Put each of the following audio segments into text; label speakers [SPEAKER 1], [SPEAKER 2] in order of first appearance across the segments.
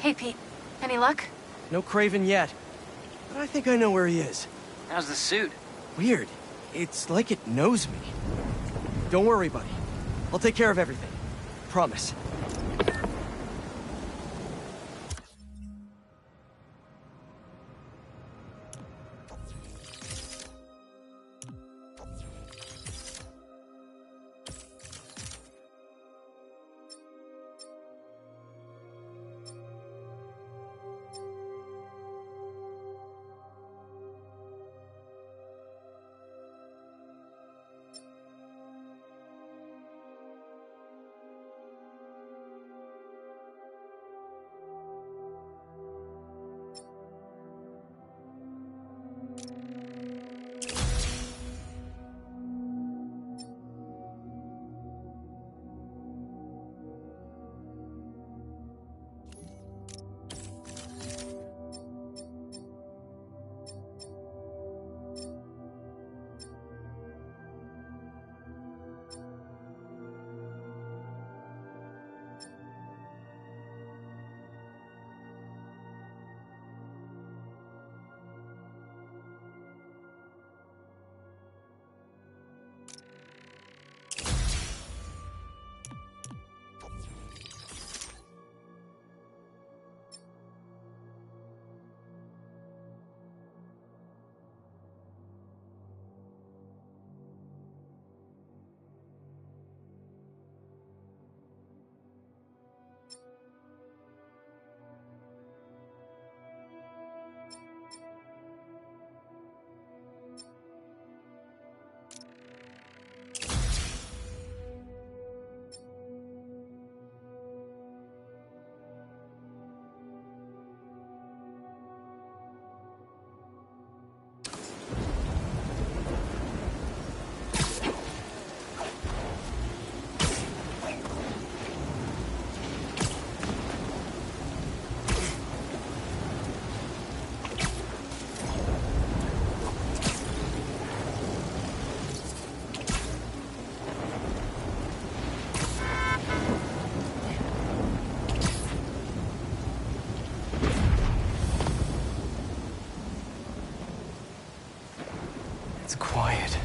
[SPEAKER 1] Hey, Pete. Any luck?
[SPEAKER 2] No Craven yet, but I think I know where he is.
[SPEAKER 3] How's the suit?
[SPEAKER 2] Weird. It's like it knows me. Don't worry, buddy. I'll take care of everything. Promise. It's quiet.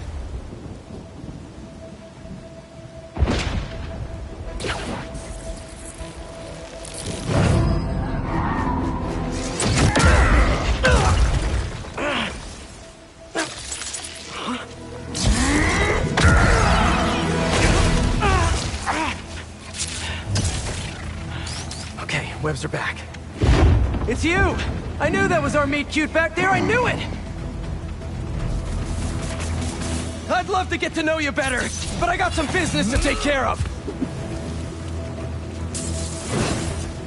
[SPEAKER 2] Okay, webs are back. It's you! I knew that was our meet cute back there, I knew it! I'd love to get to know you better, but I got some business to take care of.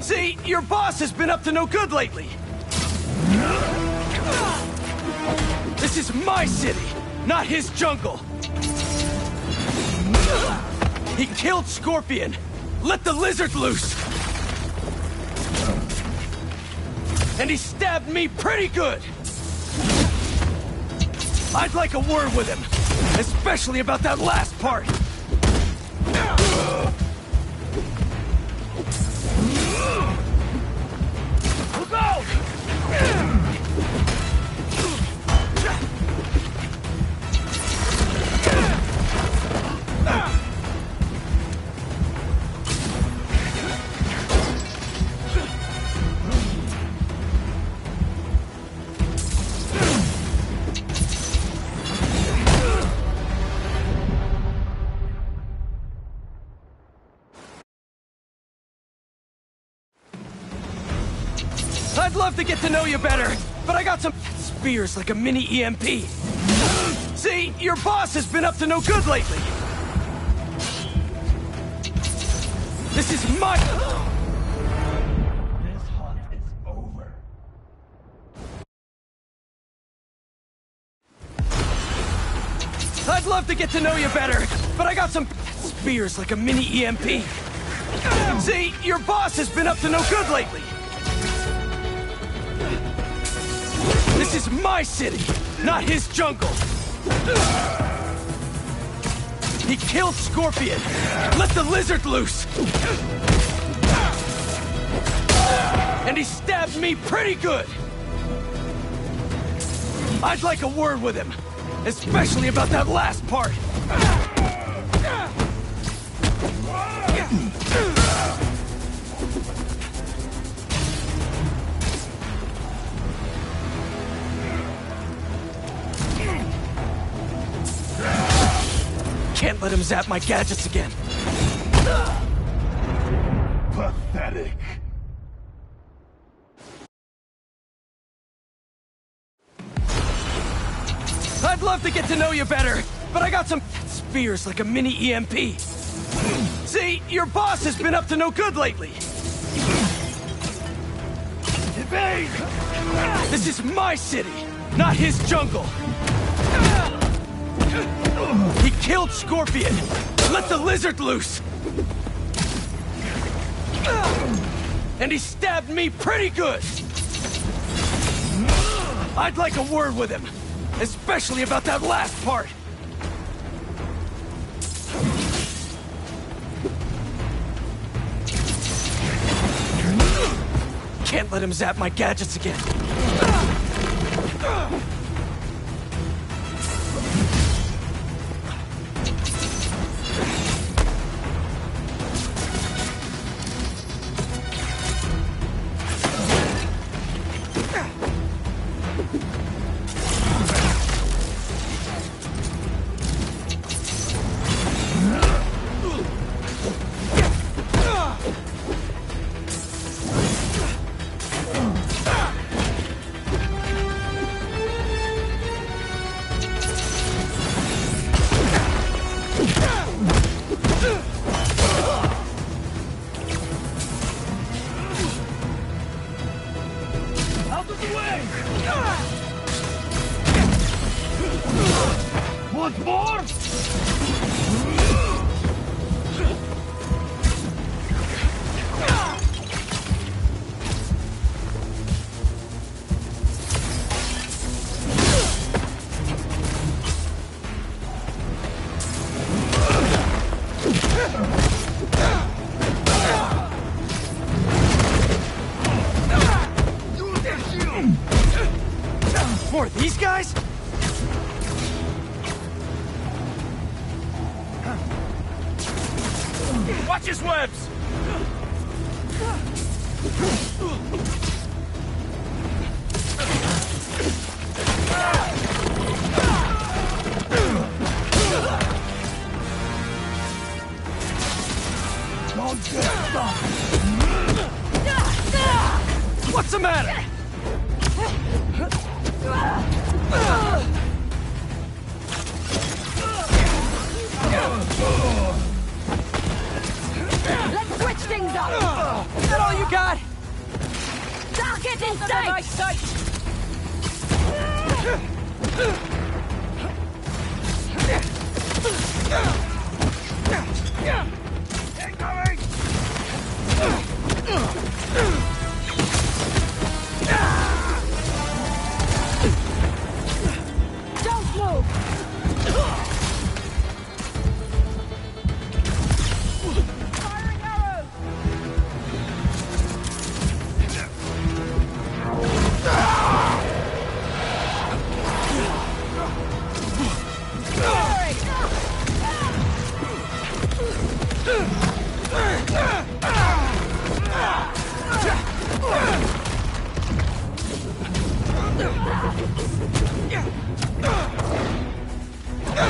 [SPEAKER 2] See, your boss has been up to no good lately. This is my city, not his jungle. He killed Scorpion. Let the lizard loose. And he stabbed me pretty good. I'd like a word with him. Especially about that last part! Look out! I'd love to get to know you better, but I got some spears like a mini EMP. See, your boss has been up to no good lately. This is my...
[SPEAKER 4] This hunt is over.
[SPEAKER 2] I'd love to get to know you better, but I got some spears like a mini EMP. See, your boss has been up to no good lately. This is my city, not his jungle. He killed Scorpion. Let the lizard loose. And he stabbed me pretty good! I'd like a word with him, especially about that last part! Can't let him zap my gadgets again.
[SPEAKER 4] Pathetic.
[SPEAKER 2] I'd love to get to know you better, but I got some... That spear's like a mini EMP. See, your boss has been up to no good lately. Evade! This is my city, not his jungle. He killed Scorpion. Let the lizard loose. And he stabbed me pretty good. I'd like a word with him, especially about that last part. Can't let him zap my gadgets again.
[SPEAKER 4] Want more?
[SPEAKER 2] More of these guys?
[SPEAKER 4] Watch his webs! Don't get stuck!
[SPEAKER 2] What's the matter?
[SPEAKER 1] Let's switch things up!
[SPEAKER 2] Is that all you got?
[SPEAKER 1] Target in sight!
[SPEAKER 2] My sight!
[SPEAKER 4] Incoming!
[SPEAKER 1] Don't move! Firing arrows!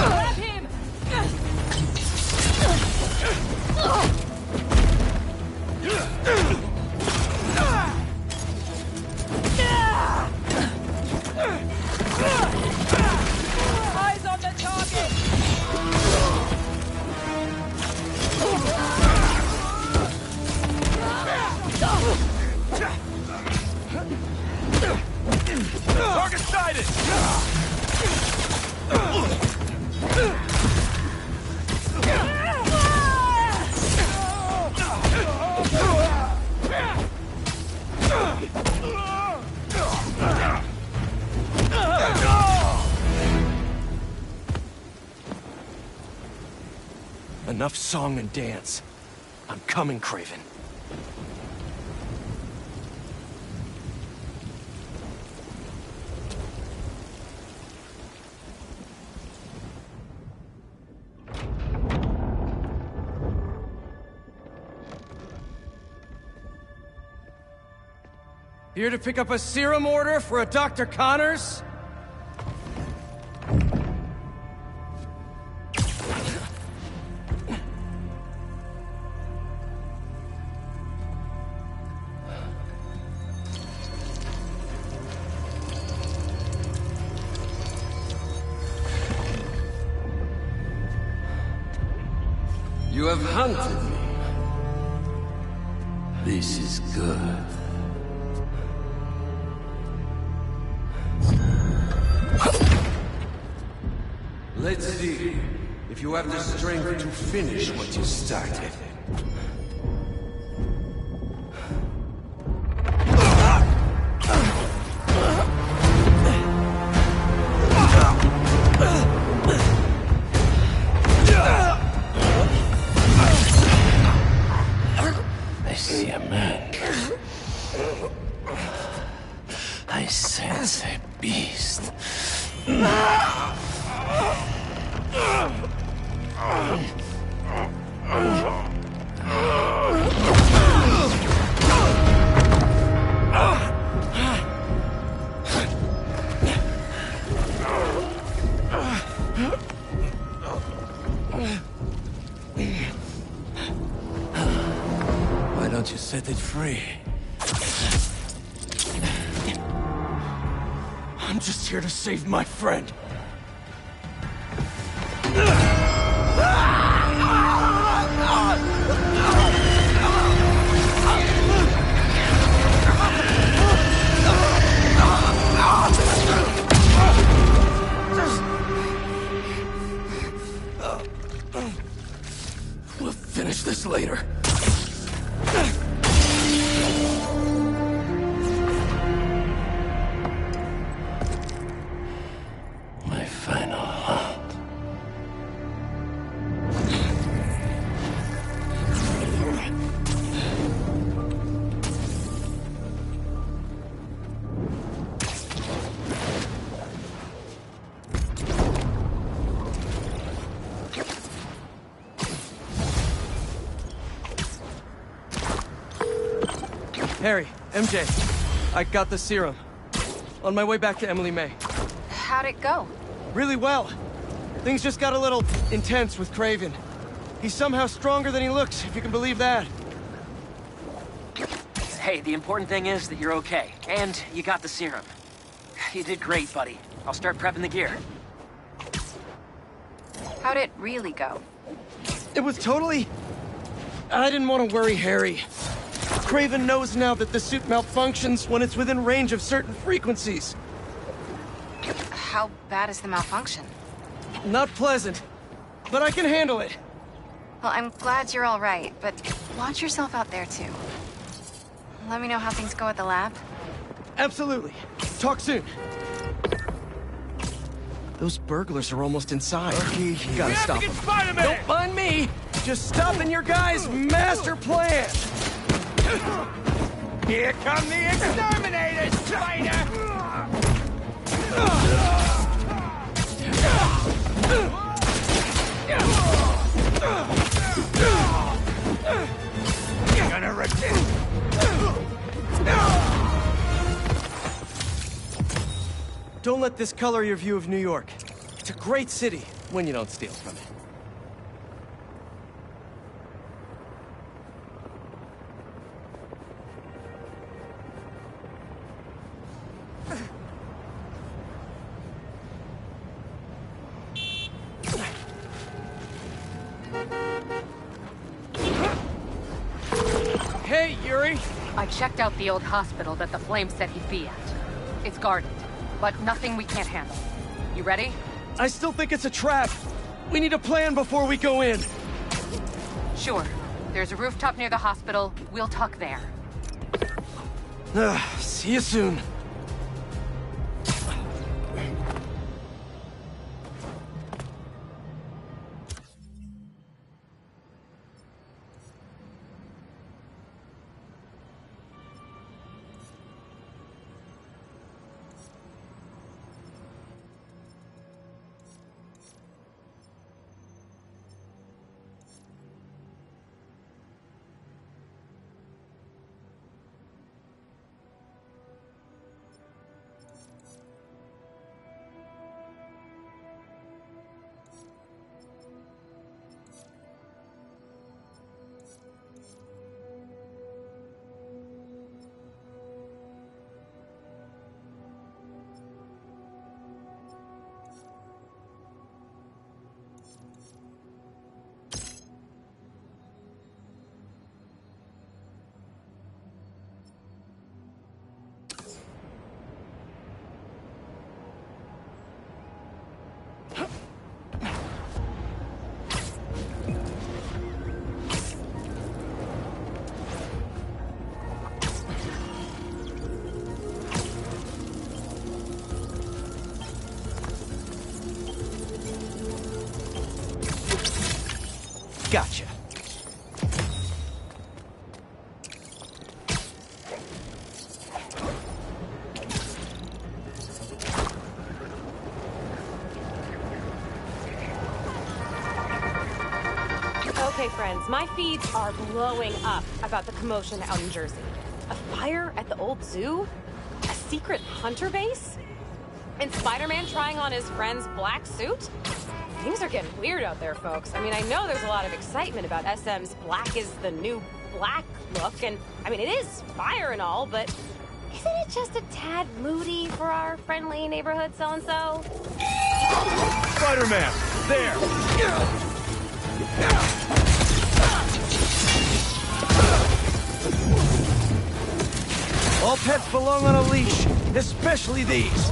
[SPEAKER 1] Grab him! Eyes on the target!
[SPEAKER 4] Target sighted!
[SPEAKER 2] Enough song and dance. I'm coming, Kraven. Here to pick up a serum order for a Dr. Connors?
[SPEAKER 3] You have hunted me. This is good. Let's see if you have the strength to finish what you started. I see a man. I sense a beast. Why don't you set it free?
[SPEAKER 2] I'm just here to save my friend.
[SPEAKER 3] We'll finish this later. My final hunt.
[SPEAKER 2] Harry, MJ, I got the serum. On my way back to Emily May.
[SPEAKER 5] How'd it go?
[SPEAKER 2] Really well. Things just got a little intense with Craven. He's somehow stronger than he looks, if you can believe that.
[SPEAKER 6] Hey, the important thing is that you're okay. And you got the serum. You did great, buddy. I'll start prepping the gear.
[SPEAKER 5] How'd it really go?
[SPEAKER 2] It was totally... I didn't want to worry Harry. Craven knows now that the suit malfunctions when it's within range of certain frequencies.
[SPEAKER 5] How bad is the malfunction?
[SPEAKER 2] Not pleasant, but I can handle it.
[SPEAKER 5] Well, I'm glad you're all right, but watch yourself out there, too. Let me know how things go at the lab.
[SPEAKER 2] Absolutely. Talk soon. Those burglars are almost inside. Okay, you gotta stop them.
[SPEAKER 4] Spider-Man!
[SPEAKER 2] Don't mind me. Just stopping your guys' master plan.
[SPEAKER 4] Here come the exterminators, Spider! Gonna repent.
[SPEAKER 2] Don't let this color your view of New York. It's a great city when you don't steal from it. Hey, Yuri!
[SPEAKER 7] I checked out the old hospital that the Flame said he'd be at. It's guarded, but nothing we can't handle. You ready?
[SPEAKER 2] I still think it's a trap. We need a plan before we go in.
[SPEAKER 7] Sure. There's a rooftop near the hospital. We'll talk there.
[SPEAKER 2] See you soon. Gotcha.
[SPEAKER 8] Okay, friends, my feeds are blowing up about the commotion out in Jersey. A fire at the old zoo? A secret hunter base? And Spider-Man trying on his friend's black suit? Things are getting weird out there, folks. I mean, I know there's a lot of excitement about SM's black is the new black look, and I mean, it is fire and all, but isn't it just a tad moody for our friendly neighborhood so-and-so?
[SPEAKER 2] Spider-Man! There! All pets belong on a leash, especially these.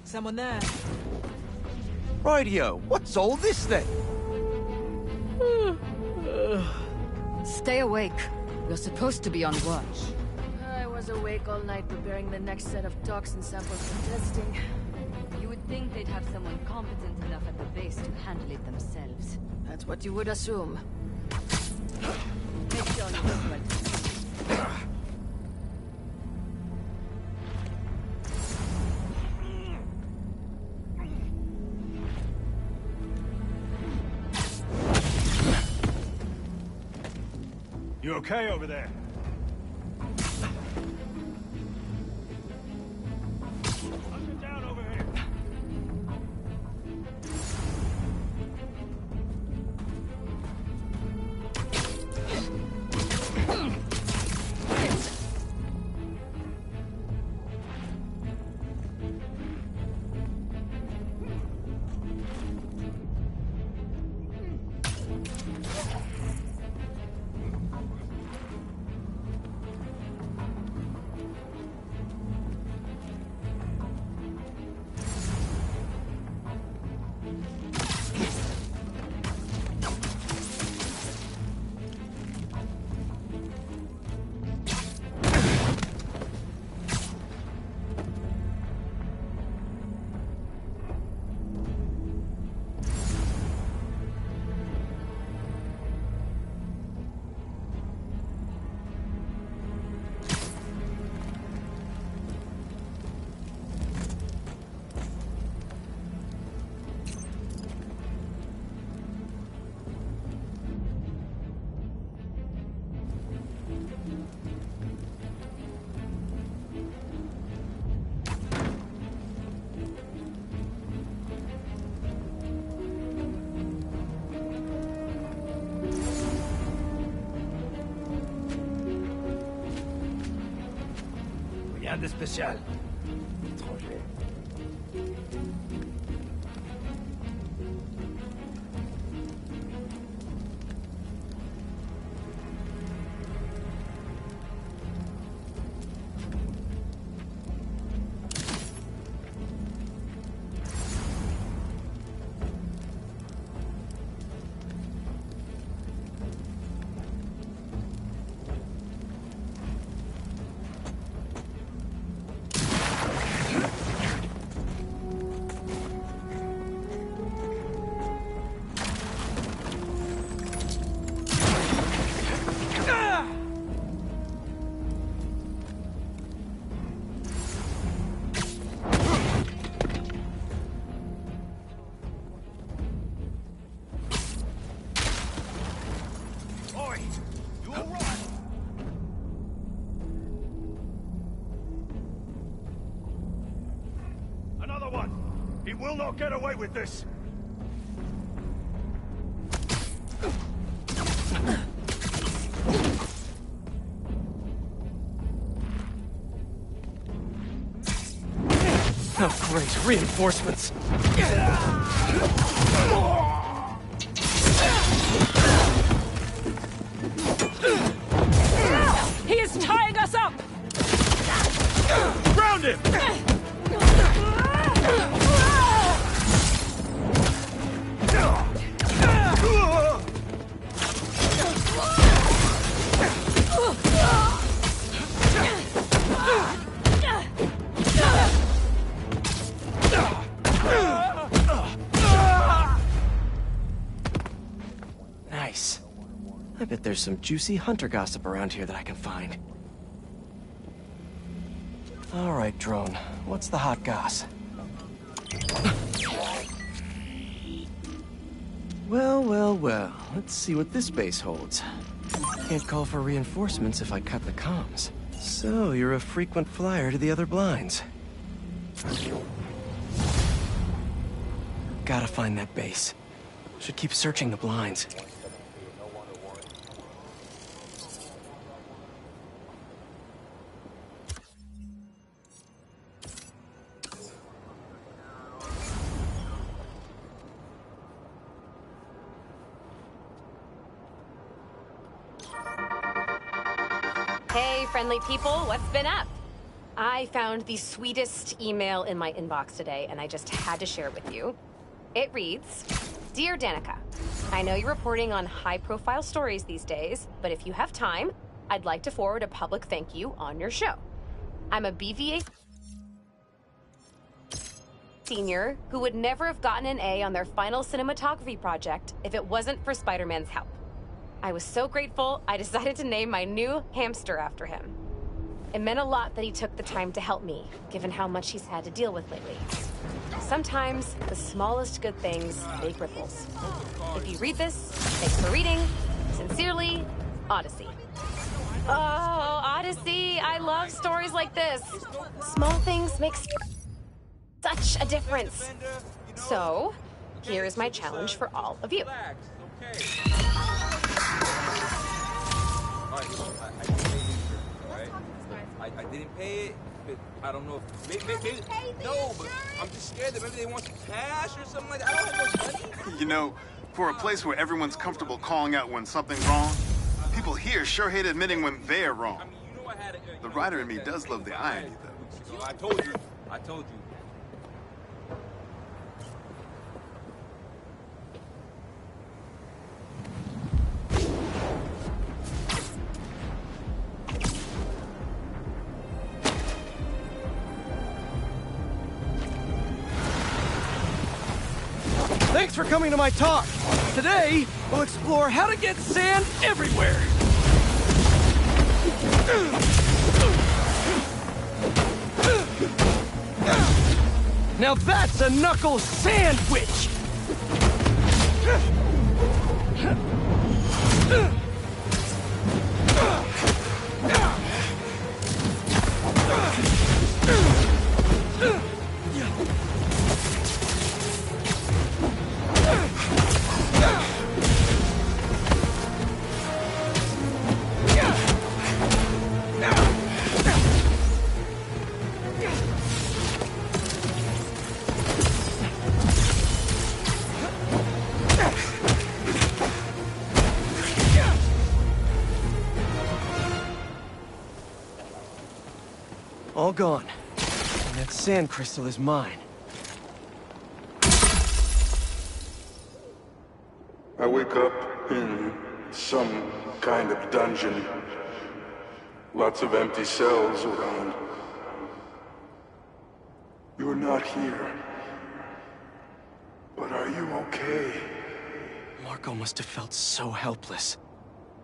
[SPEAKER 1] Someone there.
[SPEAKER 2] Rightio, what's all this then?
[SPEAKER 9] Stay awake. You're supposed to be on watch.
[SPEAKER 10] I was awake all night preparing the next set of toxin samples for testing.
[SPEAKER 9] You would think they'd have someone competent enough at the base to handle it themselves.
[SPEAKER 10] That's what you would assume.
[SPEAKER 9] Make sure you look well.
[SPEAKER 4] You okay over there? Hunter down over here. Rien de spécial. Étranger. will not get away with this!
[SPEAKER 2] Oh, great. Reinforcements.
[SPEAKER 8] He is tying us up!
[SPEAKER 4] Ground him!
[SPEAKER 2] Nice. I bet there's some juicy hunter gossip around here that I can find. All right, drone. What's the hot goss? Well. Let's see what this base holds. Can't call for reinforcements if I cut the comms. So, you're a frequent flyer to the other blinds. Gotta find that base. Should keep searching the blinds.
[SPEAKER 8] Hey, friendly people, what's been up? I found the sweetest email in my inbox today, and I just had to share it with you. It reads, Dear Danica, I know you're reporting on high-profile stories these days, but if you have time, I'd like to forward a public thank you on your show. I'm a BVA senior who would never have gotten an A on their final cinematography project if it wasn't for Spider-Man's help. I was so grateful, I decided to name my new hamster after him. It meant a lot that he took the time to help me, given how much he's had to deal with lately. Sometimes, the smallest good things make ripples. If you read this, thanks for reading. Sincerely, Odyssey. Oh, Odyssey, I love stories like this. Small things make such a difference. So, here is my challenge for all of you.
[SPEAKER 11] I didn't pay it, but I don't know if maybe no, but I'm just scared that maybe they want some cash or something like that. I don't have no money.
[SPEAKER 12] You know, for a place where everyone's comfortable calling out when something's wrong, people here sure hate admitting when they're wrong. The writer in me does love the irony, though.
[SPEAKER 11] I told you.
[SPEAKER 2] Thanks for coming to my talk. Today, we'll explore how to get sand everywhere. Now that's a knuckle sandwich! All gone. And that sand crystal is mine.
[SPEAKER 13] I wake up in some kind of dungeon. Lots of empty cells around. You're not here. But are you okay?
[SPEAKER 2] Marco must have felt so helpless.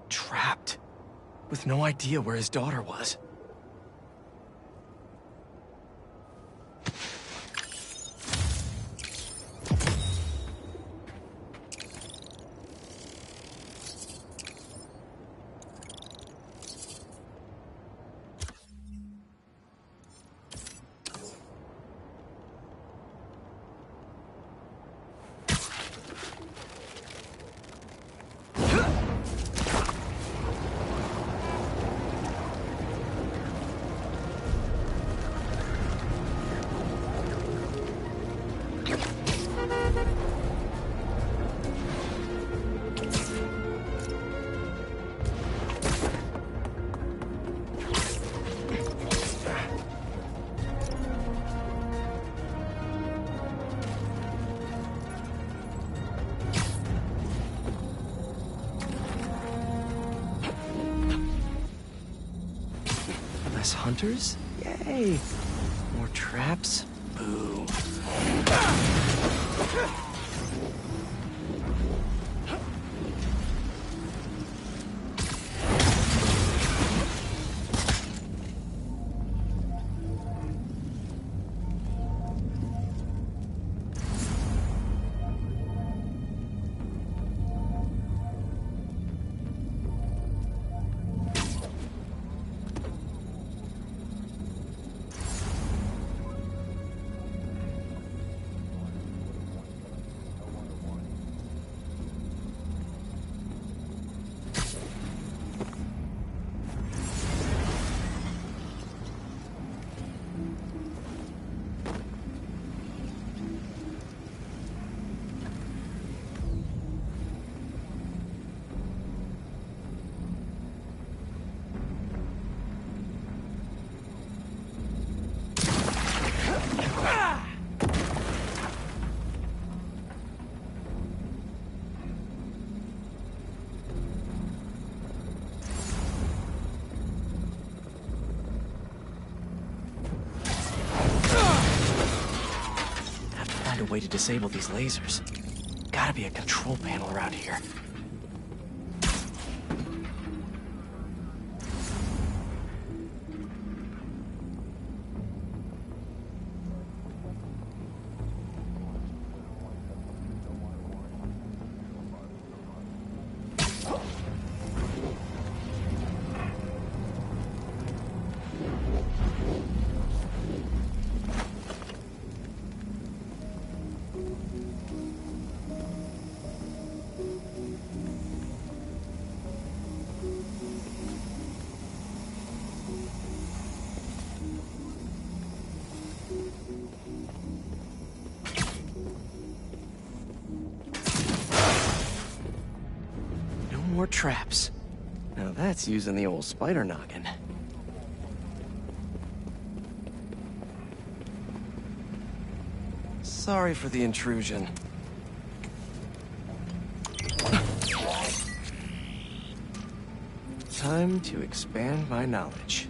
[SPEAKER 2] Trapped. With no idea where his daughter was. Less hunters? Yay! More traps? Boo. A way to disable these lasers. Gotta be a control panel around here. More traps. Now that's using the old spider noggin. Sorry for the intrusion. Time to expand my knowledge.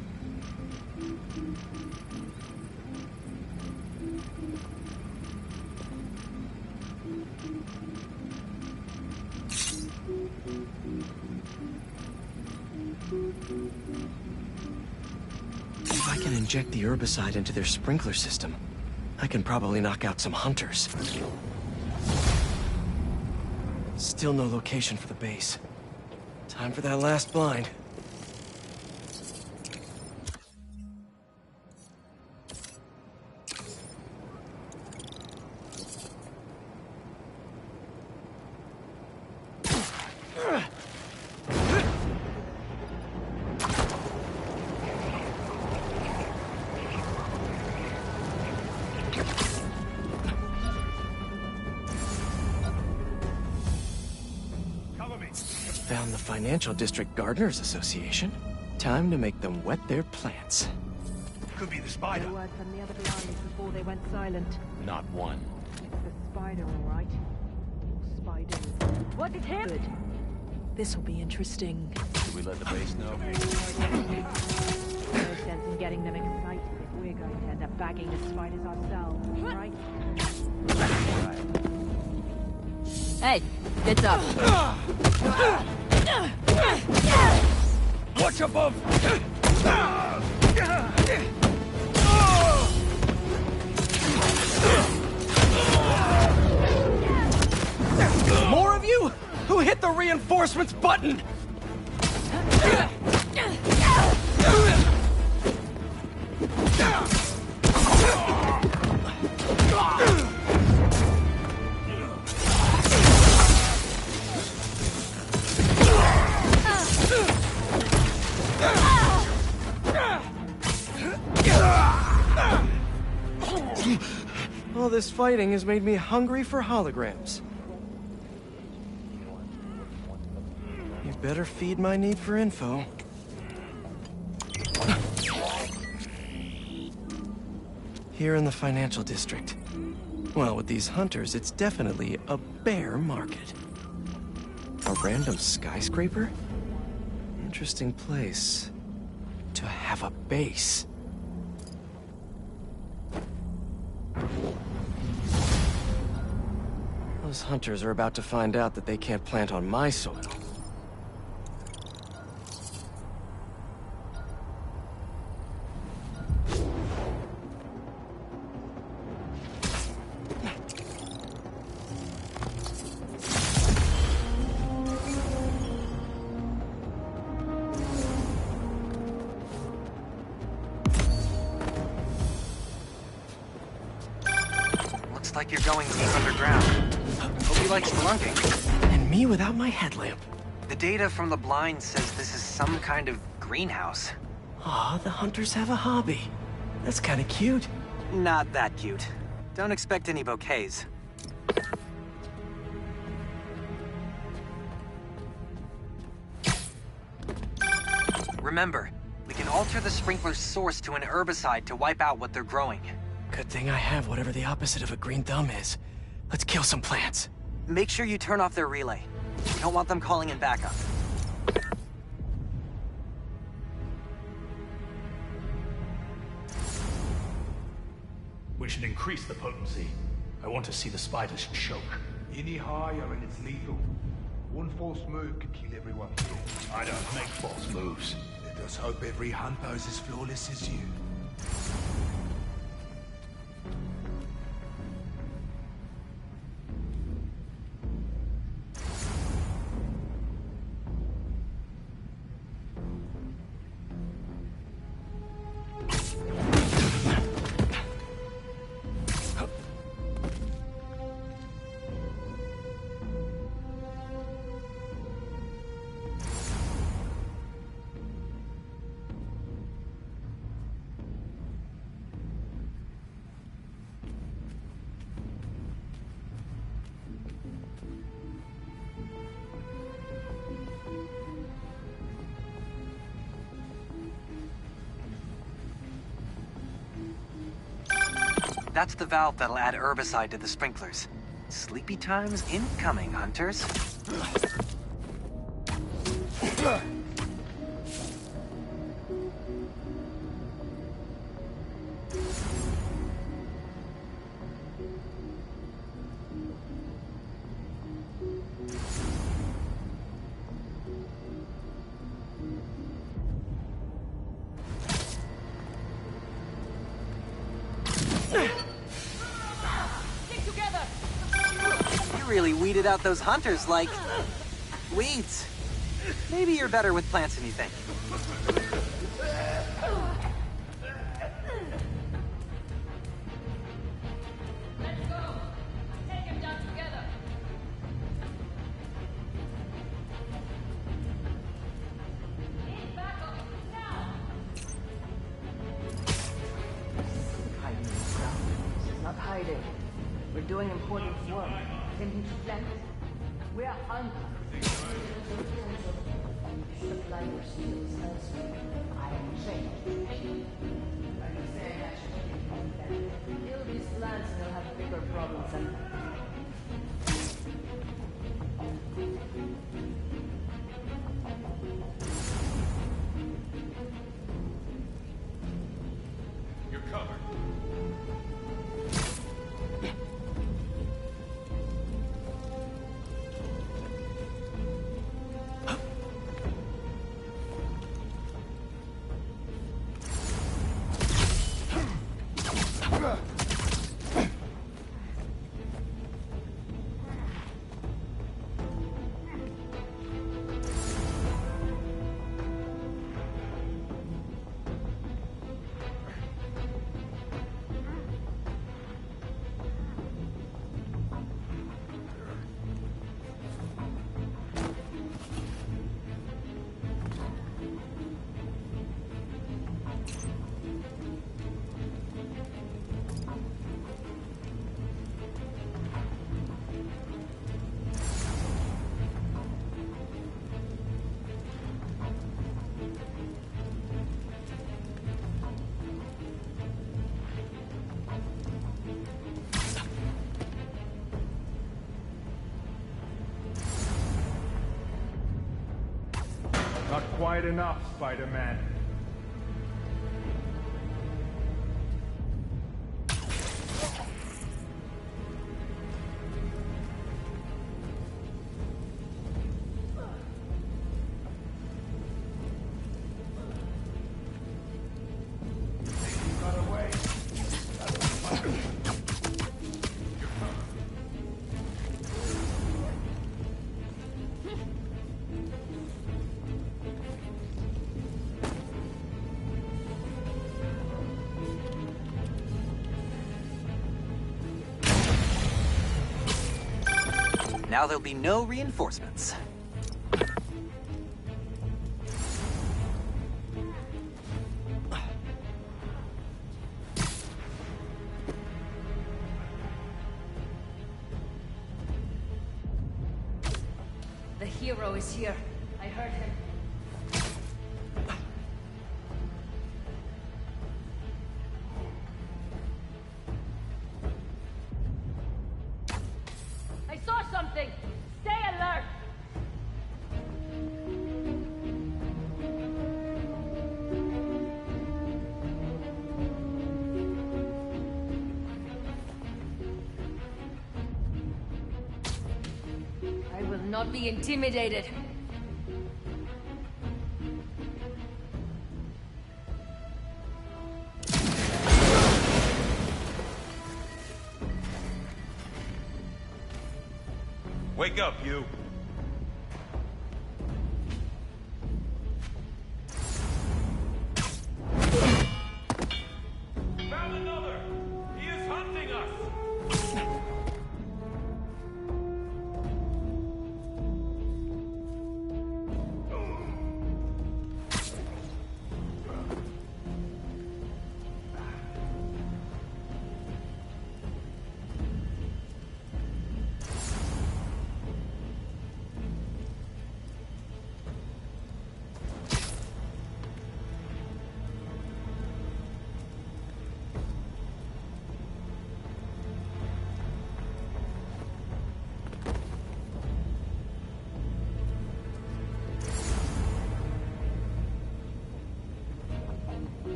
[SPEAKER 2] If I can inject the herbicide into their sprinkler system, I can probably knock out some hunters. Still no location for the base. Time for that last blind. Found the Financial District Gardeners Association. Time to make them wet their plants.
[SPEAKER 4] Could be the spider.
[SPEAKER 14] No word from the other lines before they went silent.
[SPEAKER 15] Not one.
[SPEAKER 14] It's the spider, all right. Spiders. What is him? Good. This'll be interesting.
[SPEAKER 15] Should we let the base know?
[SPEAKER 14] No sense in getting them excited if we're going to end up bagging the spiders ourselves, right?
[SPEAKER 9] Hey, get up.
[SPEAKER 2] Watch above! More of you? Who hit the reinforcements button? All this fighting has made me hungry for holograms. You better feed my need for info. Here in the Financial District. Well, with these hunters, it's definitely a bear market. A random skyscraper? Interesting place. to have a base. Those hunters are about to find out that they can't plant on my soil.
[SPEAKER 6] Like you're going deep underground. Hope you like spelunking.
[SPEAKER 2] And me without my headlamp.
[SPEAKER 6] The data from the blind says this is some kind of greenhouse.
[SPEAKER 2] Aw, the hunters have a hobby. That's kind of cute.
[SPEAKER 6] Not that cute. Don't expect any bouquets. Remember, we can alter the sprinkler's source to an herbicide to wipe out what they're growing.
[SPEAKER 2] Good thing I have whatever the opposite of a green thumb is. Let's kill some plants.
[SPEAKER 6] Make sure you turn off their relay. We don't want them calling in backup.
[SPEAKER 4] We should increase the potency. I want to see the spiders choke.
[SPEAKER 16] Any higher and it's lethal. One false move could kill everyone here.
[SPEAKER 4] I don't make false moves.
[SPEAKER 16] Let us hope every hunter's as flawless as you.
[SPEAKER 6] That's the valve that'll add herbicide to the sprinklers. Sleepy times incoming, hunters. Really weeded out those hunters like weeds. Maybe you're better with plants than you think.
[SPEAKER 9] Let's go. Take him down together. Need backup now.
[SPEAKER 14] Hiding in the crowd. This is not hiding. We're doing important work. Tending to plants. We are hunters. Supply your skills elsewhere. I am trained. Are you saying I should kill these plants and they'll have bigger problems than...
[SPEAKER 4] You're covered.
[SPEAKER 16] Not quite enough, Spider-Man.
[SPEAKER 6] Now there'll be no reinforcements.
[SPEAKER 9] The hero is here. I heard him. I saw something! Stay alert! I will not be intimidated.
[SPEAKER 11] Wake up, you. Found another! He is hunting us!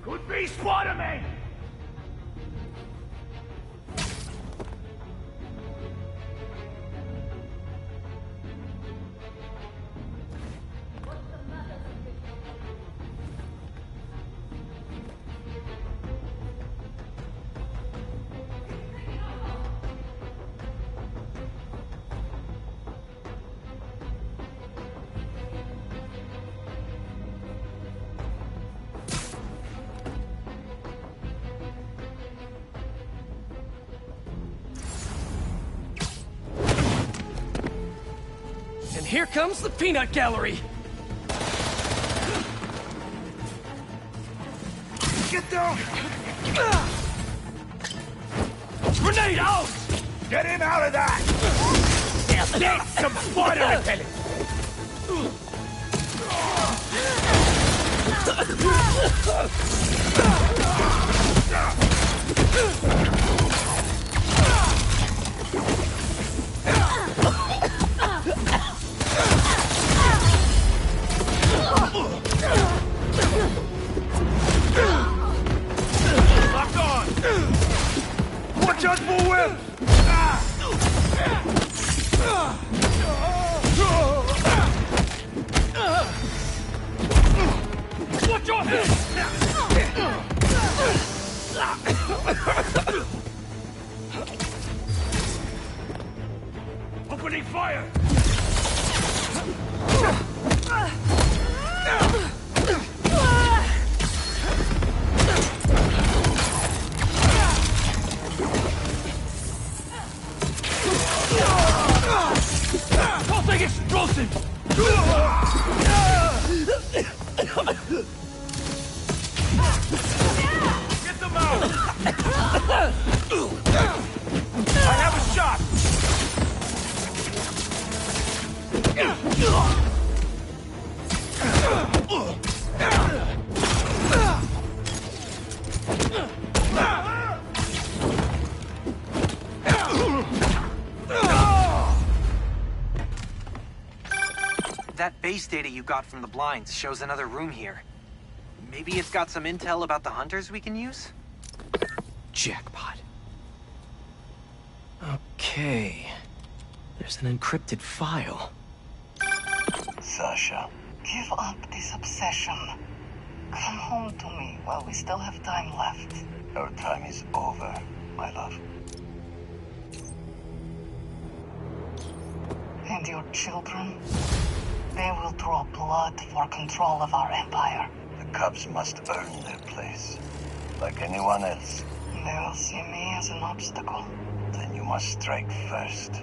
[SPEAKER 11] Could be Spider-Man!
[SPEAKER 2] And here comes the peanut gallery!
[SPEAKER 16] Get down!
[SPEAKER 2] Grenade out!
[SPEAKER 16] Get him out of that!
[SPEAKER 2] Get some spider repellent!
[SPEAKER 16] Lock on! Watch out for Will!
[SPEAKER 2] Watch your head!
[SPEAKER 16] Opening fire!
[SPEAKER 2] Tossing explosive!
[SPEAKER 16] Get them out! I have a shot!
[SPEAKER 6] That base data you got from the blinds shows another room here. Maybe it's got some intel about the hunters we can use?
[SPEAKER 2] Jackpot. Okay. There's an encrypted file.
[SPEAKER 17] Sasha, Give up this obsession. Come home to me while we still have time left.
[SPEAKER 18] Our time is over, my love.
[SPEAKER 17] And your children? They will draw blood for control of our empire.
[SPEAKER 18] The Cubs must earn their place, like anyone else.
[SPEAKER 17] They will see me as an obstacle.
[SPEAKER 18] Then you must strike first.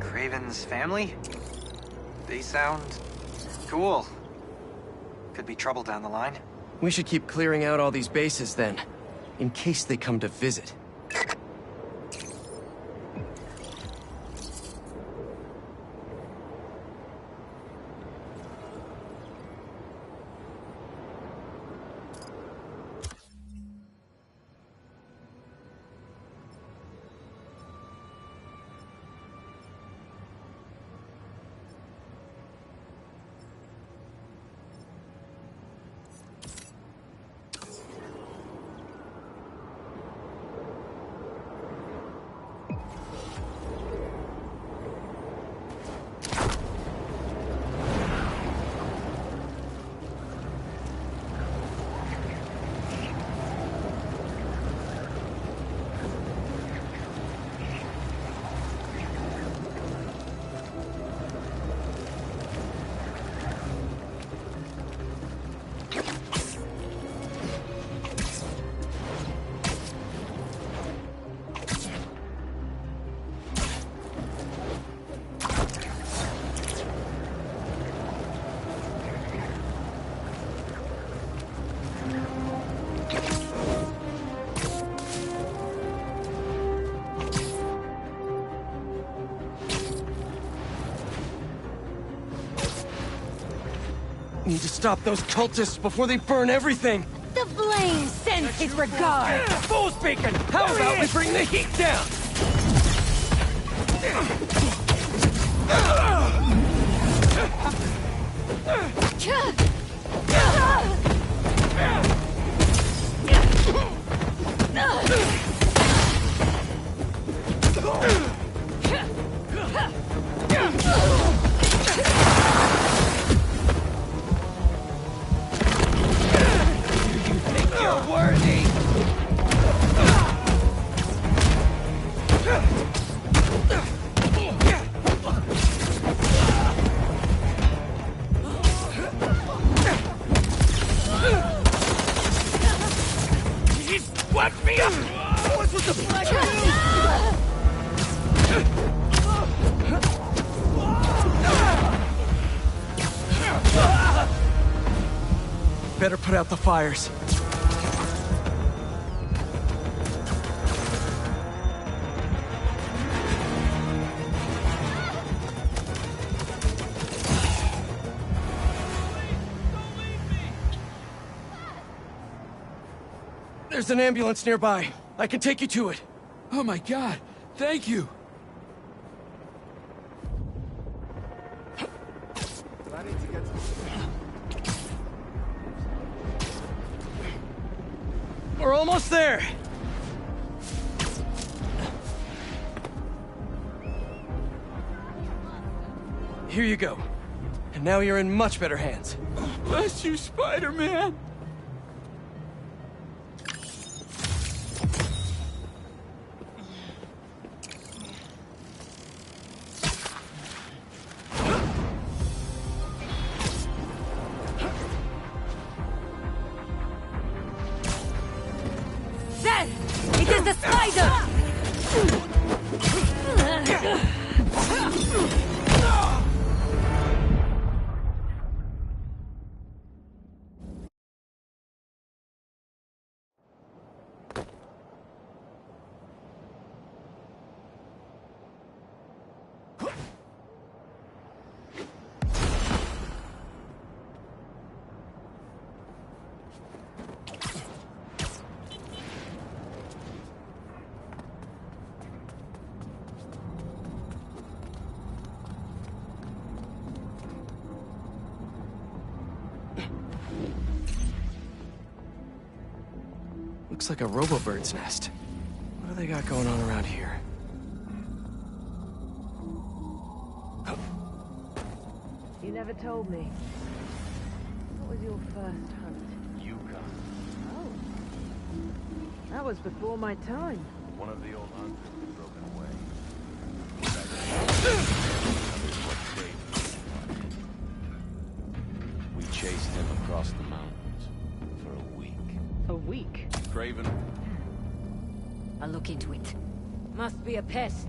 [SPEAKER 6] Kraven's family? They sound cool. Could be trouble down the line.
[SPEAKER 2] We should keep clearing out all these bases then, in case they come to visit. Need to stop those cultists before they burn everything!
[SPEAKER 19] The flame sends his regard!
[SPEAKER 2] Bull speaking! How about we bring the heat down? Better put out the fires. There's an ambulance nearby. I can take you to it.
[SPEAKER 11] Oh my god, thank you.
[SPEAKER 2] We're almost there! Here you go. And now you're in much better hands.
[SPEAKER 11] Bless you, Spider-Man!
[SPEAKER 19] It is the spider!
[SPEAKER 2] Looks like a robobird's nest. What do they got going on around here?
[SPEAKER 14] You
[SPEAKER 10] never told me. What was your first hunt?
[SPEAKER 15] Yukon.
[SPEAKER 10] Oh. That was before my time.
[SPEAKER 15] One of the old hunters had broken away. We chased him across the mountains for a week.
[SPEAKER 10] A week?
[SPEAKER 15] Craven.
[SPEAKER 19] I'll look into it. Must be a pest.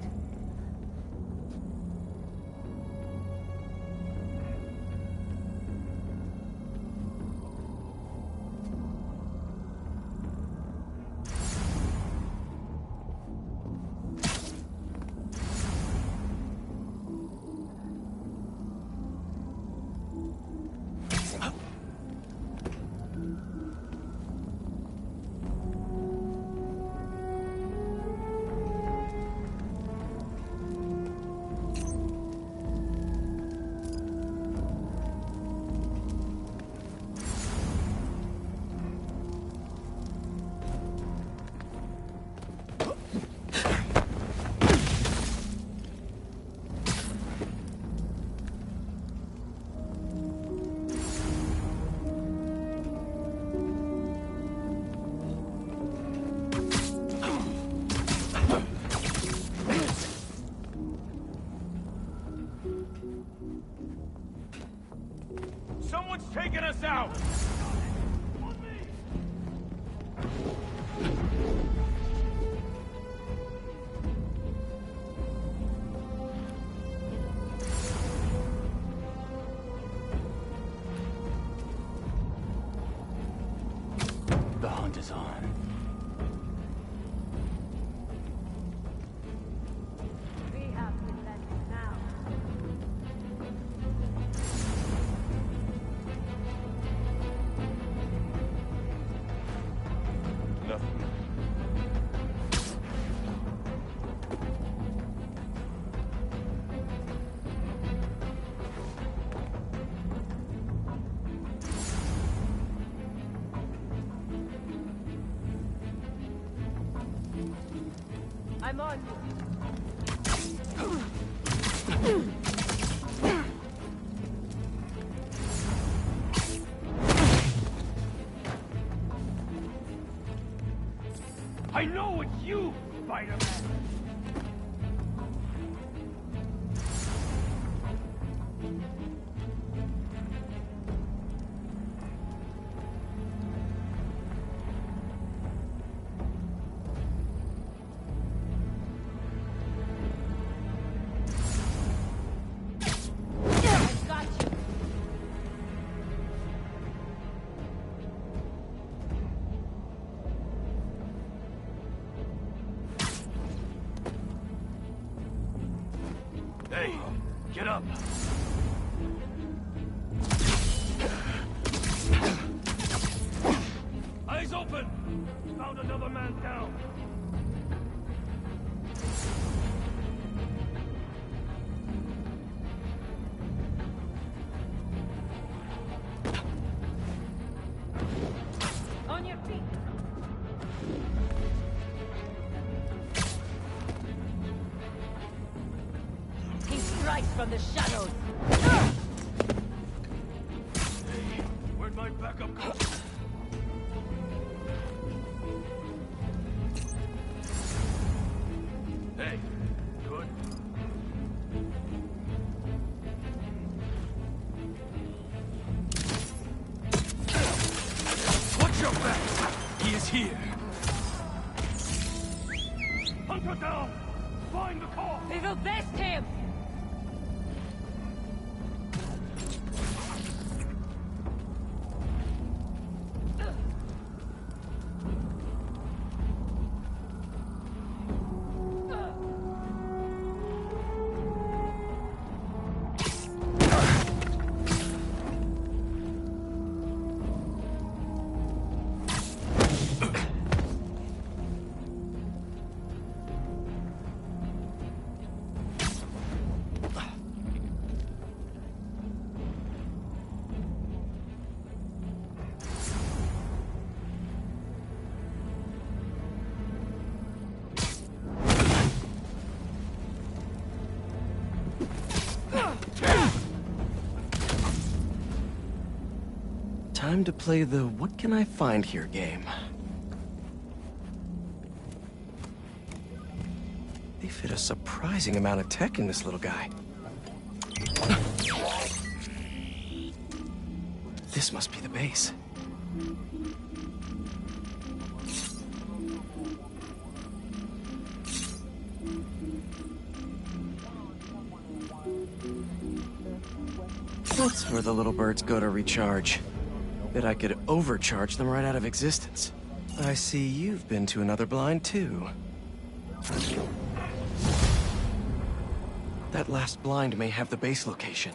[SPEAKER 4] Someone's taking us out!
[SPEAKER 15] The hunt is on.
[SPEAKER 10] We have to let now.
[SPEAKER 15] Nothing.
[SPEAKER 10] I'm on.
[SPEAKER 4] I know it's you, Spider-Man!
[SPEAKER 19] I've got you.
[SPEAKER 4] Hey, get up! Eyes open! Found another man down!
[SPEAKER 19] On your feet. He strikes from the shadows.
[SPEAKER 4] Hey, where'd my backup go? Hey, good? Watch your back! He is here! Hunter down! Find the car!
[SPEAKER 19] We will best him!
[SPEAKER 2] Time to play the what can I find here game. They fit a surprising amount of tech in this little guy. This must be the base. That's where the little birds go to recharge. Bet I could overcharge them right out of existence. I see you've been to another blind too. That last blind may have the base location.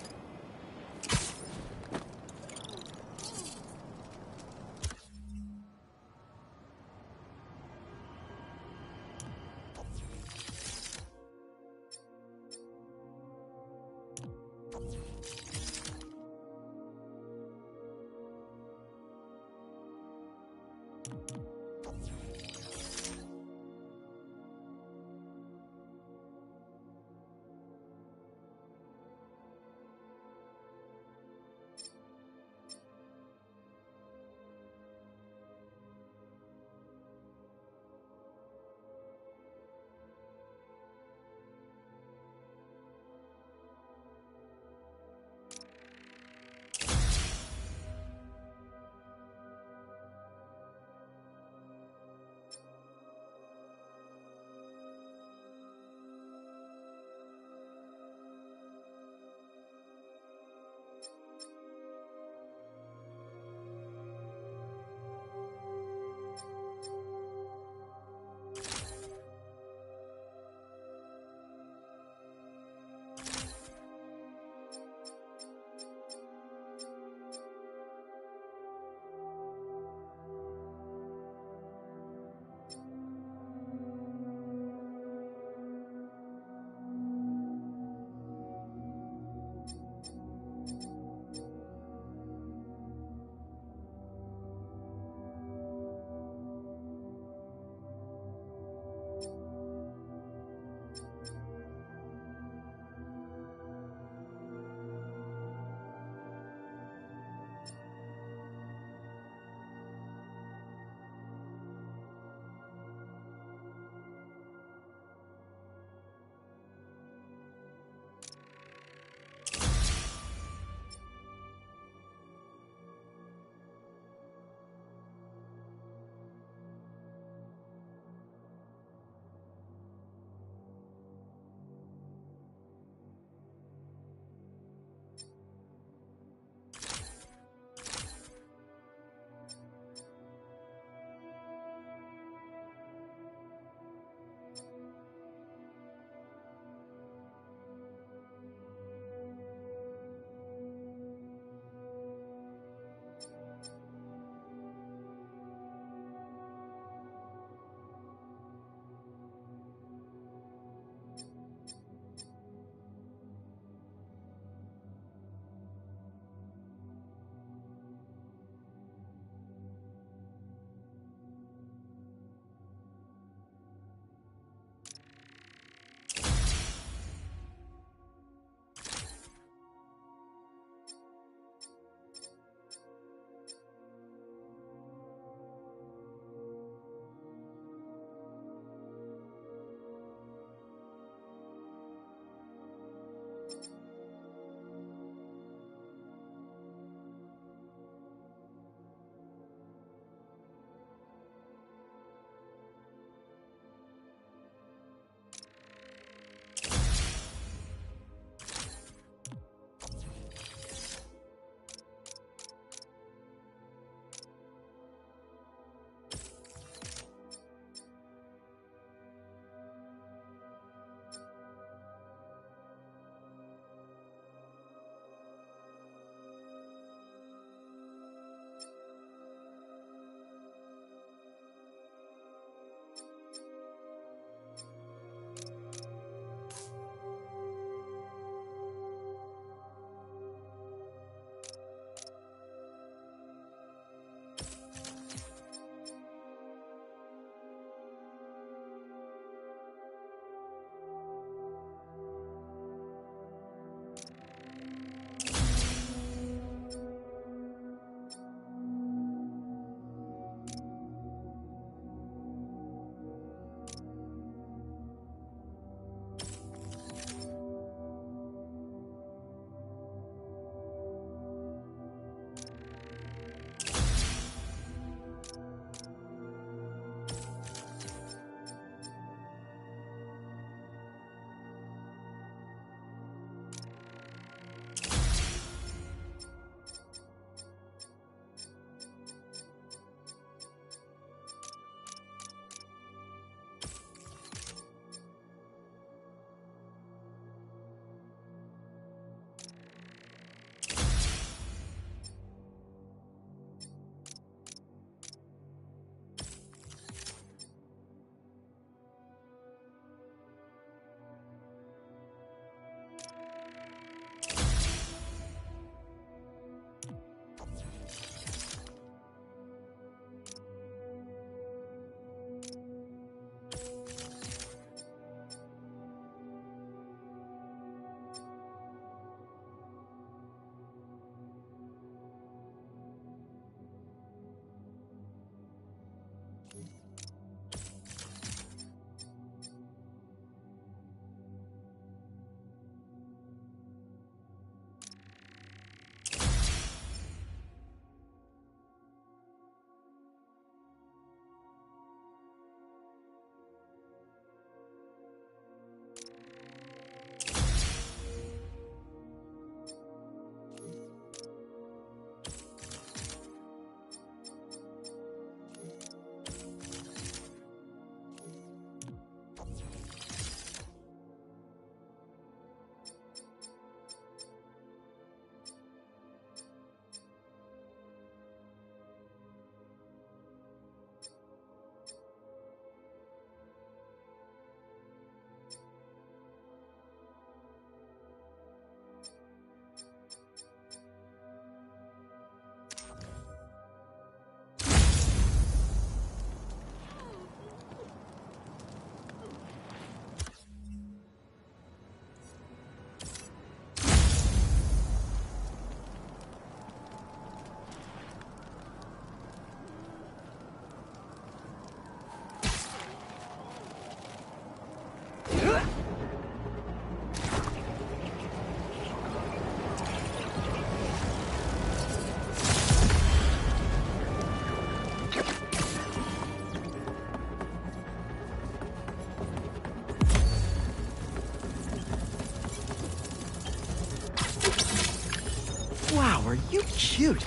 [SPEAKER 2] You cute.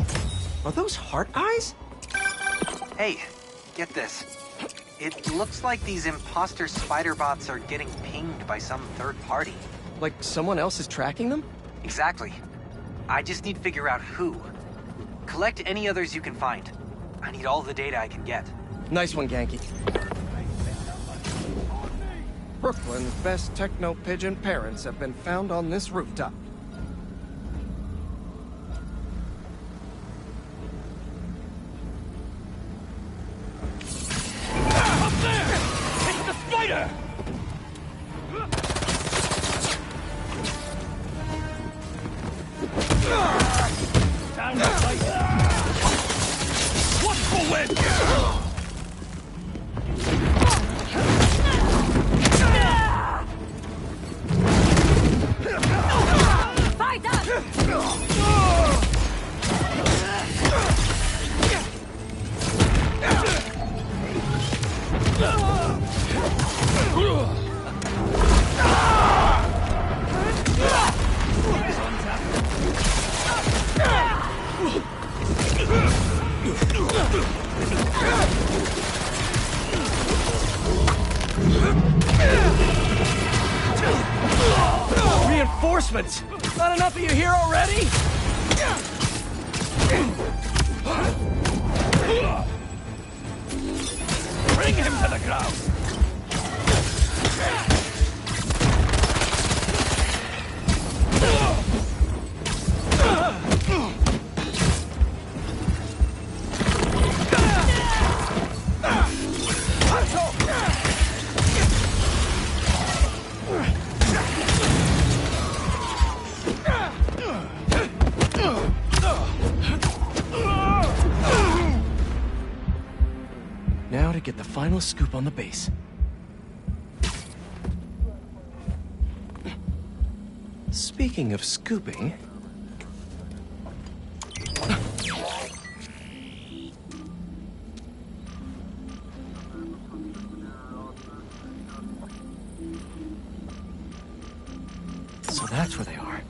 [SPEAKER 2] Are those heart eyes?
[SPEAKER 6] Hey, get this. It looks like these imposter spider bots are getting pinged by some third party.
[SPEAKER 2] Like someone else is tracking them?
[SPEAKER 6] Exactly. I just need to figure out who. Collect any others you can find. I need all the data I can get.
[SPEAKER 2] Nice one, Ganke. Brooklyn's best techno-pigeon parents have been found on this rooftop.
[SPEAKER 4] Up there! It's the spider! Time to fight! Watch for wind!
[SPEAKER 19] Fight us!
[SPEAKER 2] Reinforcements! Not enough of you here already?
[SPEAKER 4] Bring him to the ground!
[SPEAKER 2] Now to get the final scoop on the base. Speaking of scooping... So that's where they are.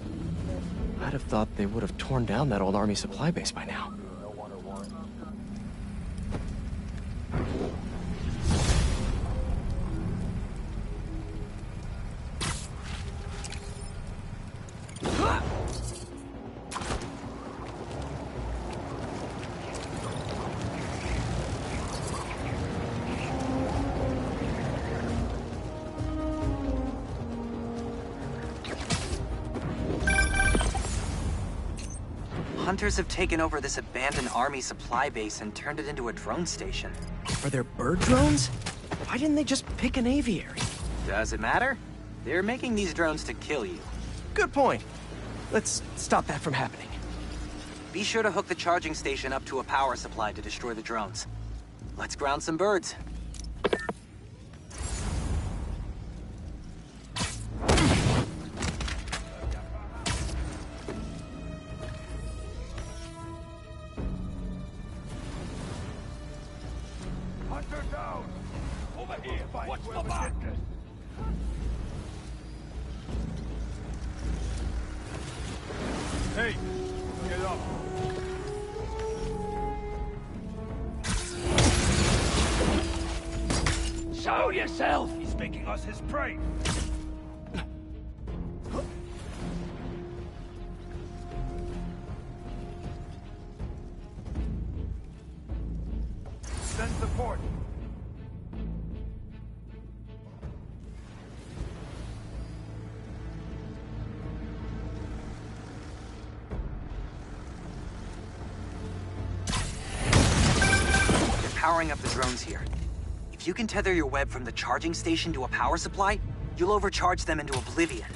[SPEAKER 2] I'd have thought they would have torn down that old army supply base by now.
[SPEAKER 6] Hunters have taken over this abandoned army supply base and turned it into a drone station.
[SPEAKER 2] Are there bird drones? Why didn't they just pick an aviary?
[SPEAKER 6] Does it matter? They're making these drones to kill you.
[SPEAKER 2] Good point. Let's stop that from happening.
[SPEAKER 6] Be sure to hook the charging station up to a power supply to destroy the drones. Let's ground some birds.
[SPEAKER 4] Hunter down! Over here! Watch the back! Hey! Get up! Show yourself! He's making us his prey! Send support!
[SPEAKER 6] They're powering up the drones here. If you can tether your web from the charging station to a power supply, you'll overcharge them into oblivion.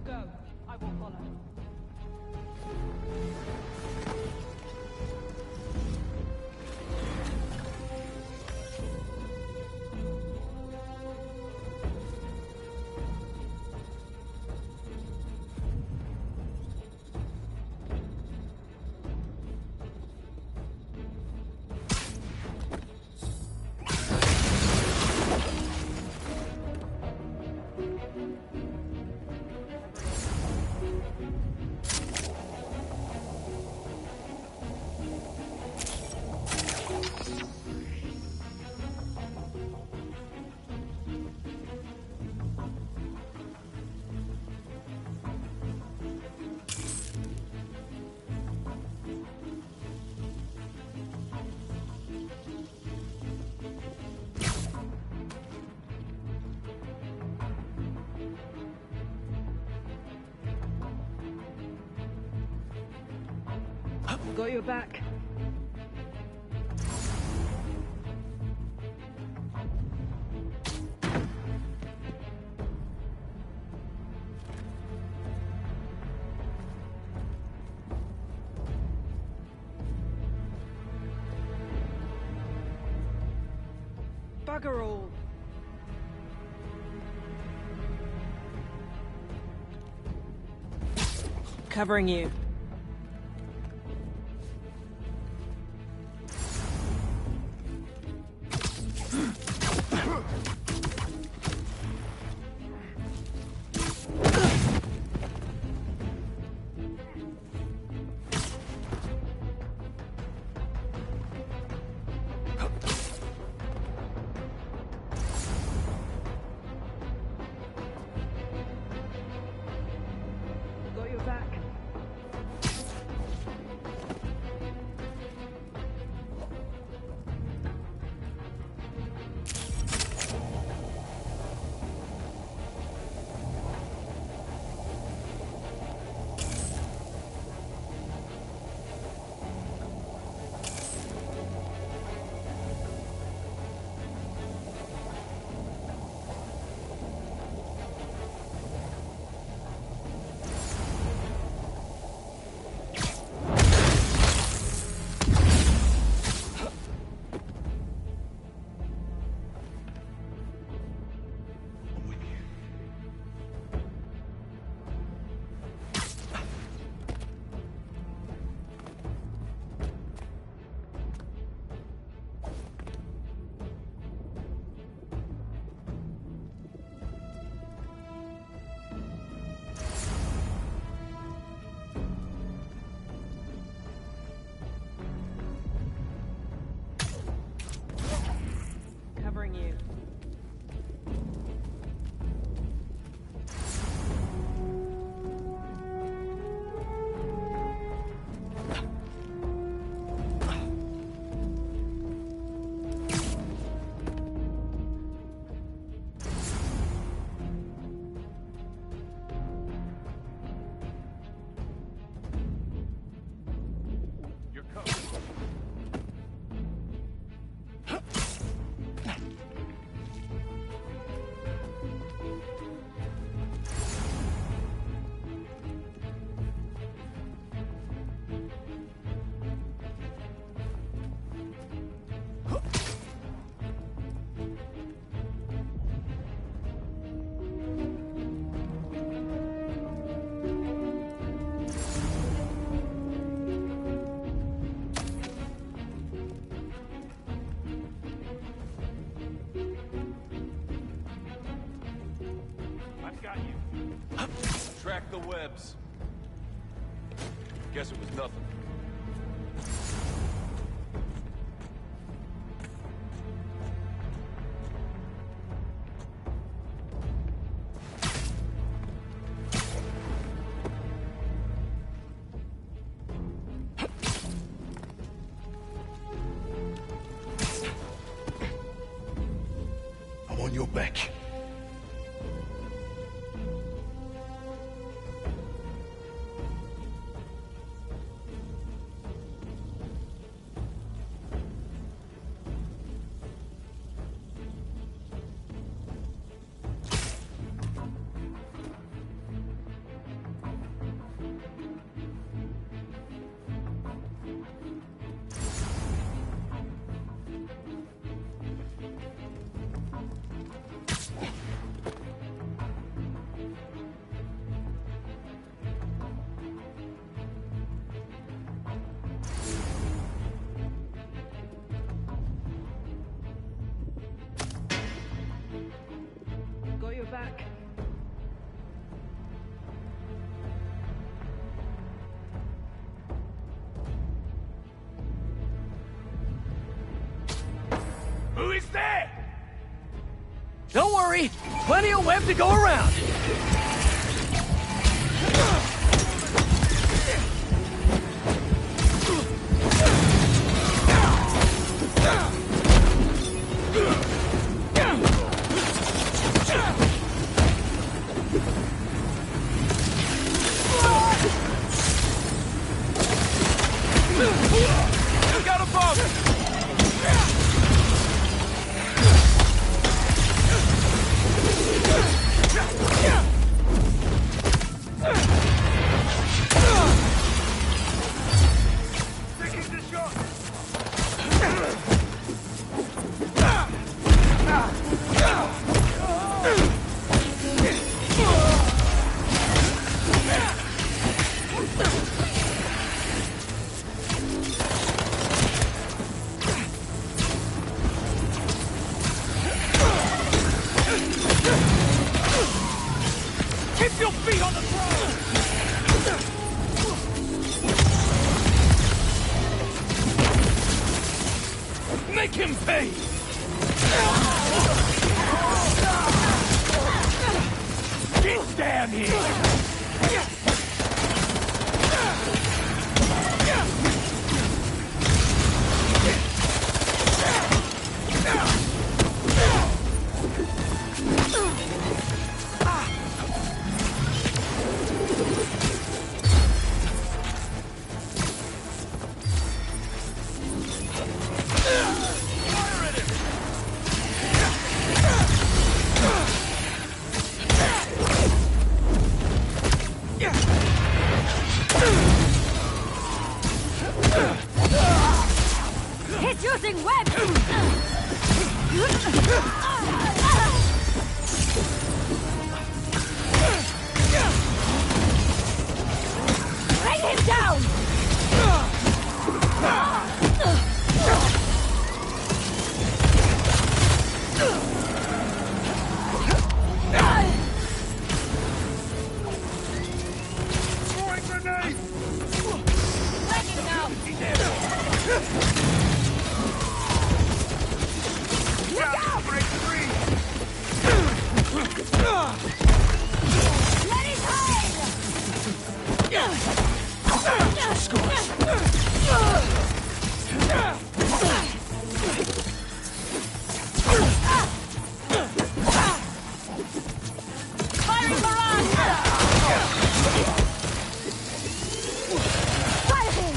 [SPEAKER 1] Go. I will follow. Got your back. Bugger all. Covering you. Got your back. Covering you.
[SPEAKER 4] You're covered. I've got you.
[SPEAKER 20] Track the webs. Guess it was nothing.
[SPEAKER 16] I'm on your back.
[SPEAKER 1] Got your back.
[SPEAKER 2] Who is there? Don't worry, plenty of web to go around. Make him pay! Get down here!
[SPEAKER 19] He's using webs! Bring him down!
[SPEAKER 2] Throwing grenade!
[SPEAKER 19] Let him now! Look out!
[SPEAKER 2] Break free!
[SPEAKER 19] Let it hide! Firing barrage! Fire him!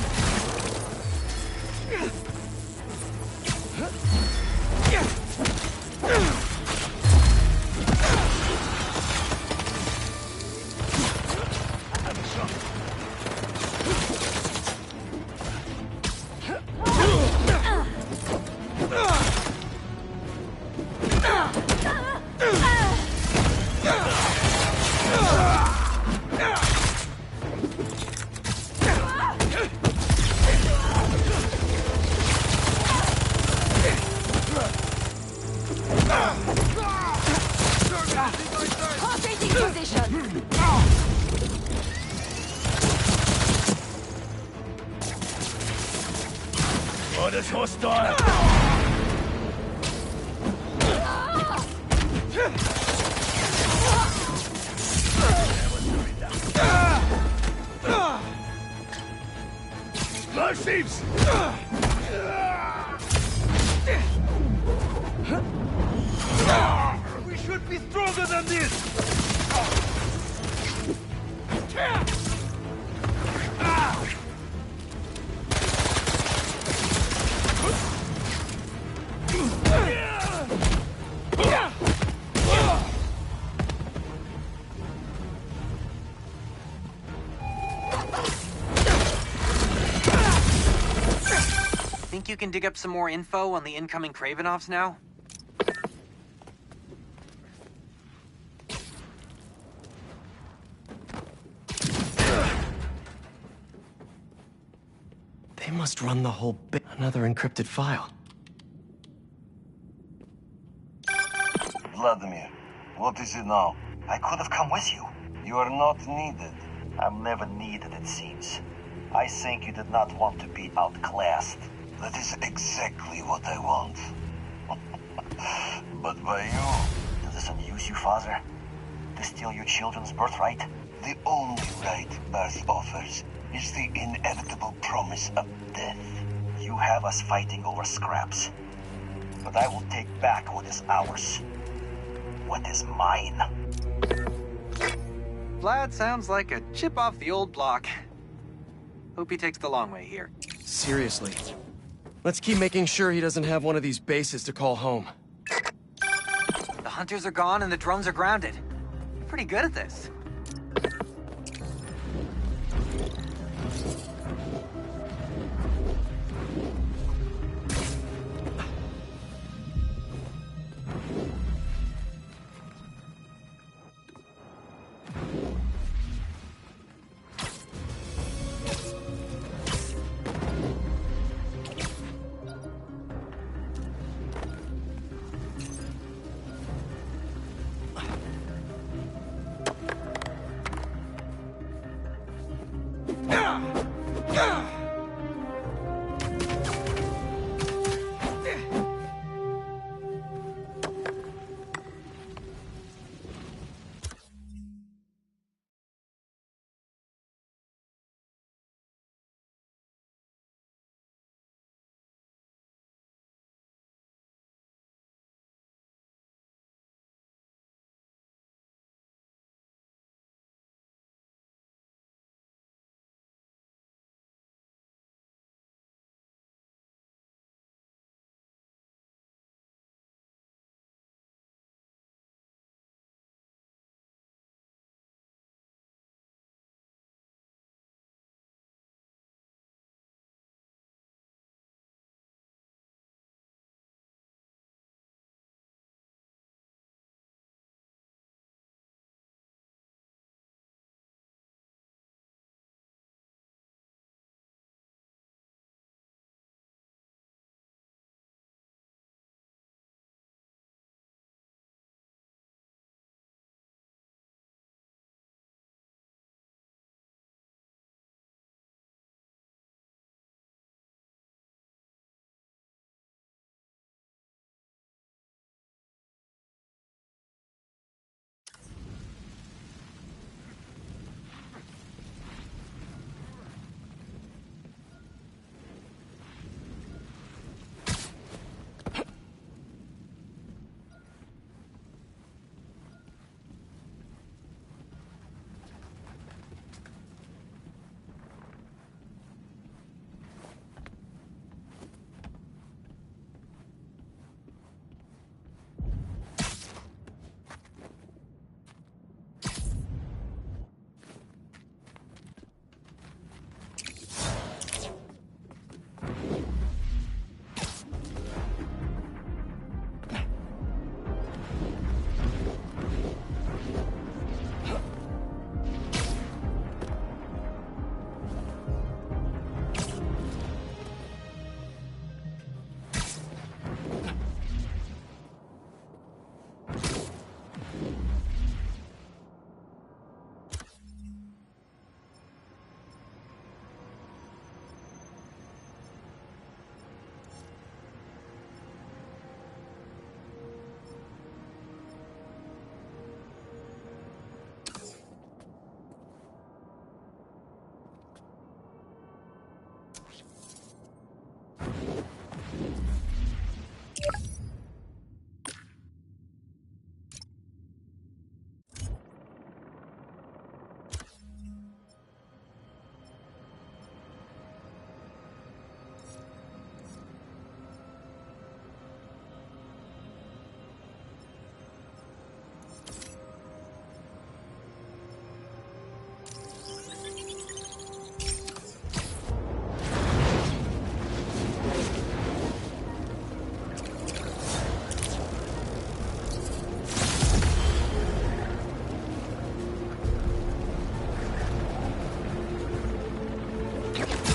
[SPEAKER 19] Rotating position!
[SPEAKER 2] Orders hostile! Explosives! We should be stronger than this!
[SPEAKER 6] Think you can dig up some more info on the incoming Kravenovs now?
[SPEAKER 2] They must run the whole bit. Another encrypted file.
[SPEAKER 18] Vladimir, what is it now? I could have come with you. You are not needed. I'm never needed, it seems. I think you did not want to be outclassed. That is exactly what I want. But by you, does this amuse you, father? To steal your children's birthright? The only right birth offers is the inevitable promise of death. You have us fighting over scraps. But I will take back what is ours. What is mine.
[SPEAKER 6] Vlad sounds like a chip off the old block. Hope he takes the long way here.
[SPEAKER 2] Seriously. Let's keep making sure he doesn't have one of these bases to call home.
[SPEAKER 6] The hunters are gone and the drones are grounded. You're pretty good at this.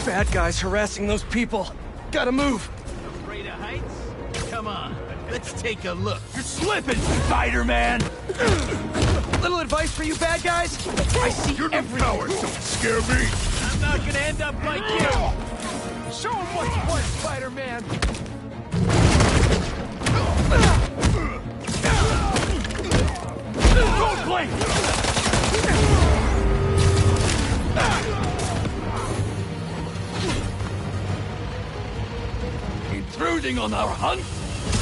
[SPEAKER 2] Bad guys harassing those people. Gotta move.
[SPEAKER 21] Afraid of heights? Come on, let's take a look.
[SPEAKER 2] You're slipping, Spider-Man! Little advice for you bad guys? I see everything.
[SPEAKER 21] Cowards, don't scare me. I'm not gonna end up like you.
[SPEAKER 2] Show him what's what, Spider-Man!
[SPEAKER 21] Don't blink! Intruding on our hunt?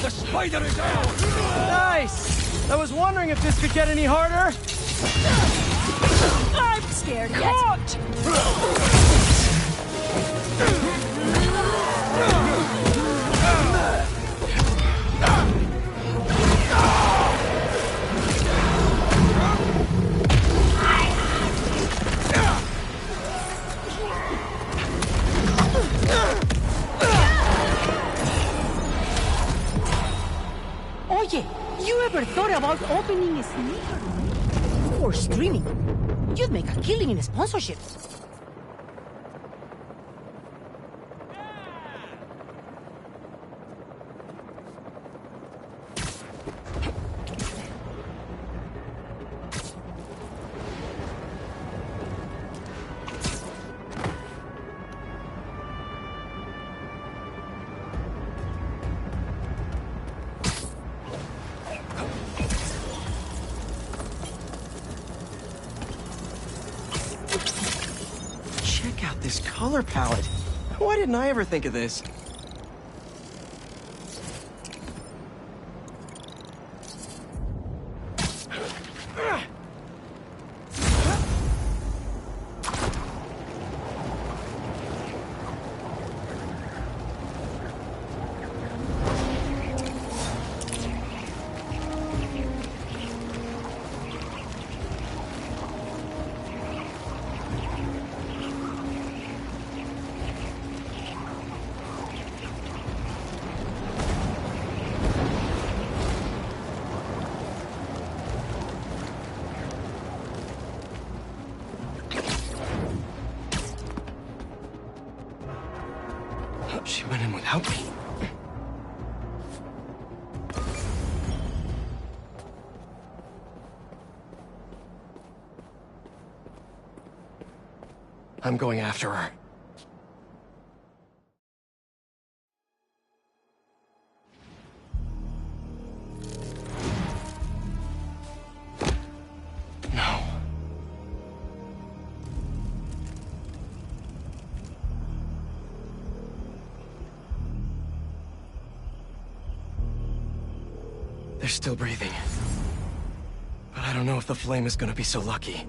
[SPEAKER 21] The spider is out!
[SPEAKER 2] Nice! I was wondering if this could get any harder.
[SPEAKER 10] I'm scared yet.
[SPEAKER 19] Oye, you ever thought about opening a sneaker room? Or streaming? You'd make a killing in sponsorship.
[SPEAKER 2] This color palette. Why didn't I ever think of this? She went in without me. I'm going after her. No. They're still breathing. But I don't know if the flame is gonna be so lucky.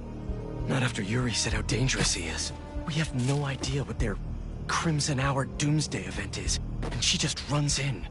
[SPEAKER 2] Not after Yuri said how dangerous he is. We have no idea what their Crimson Hour Doomsday event is, and she just runs in.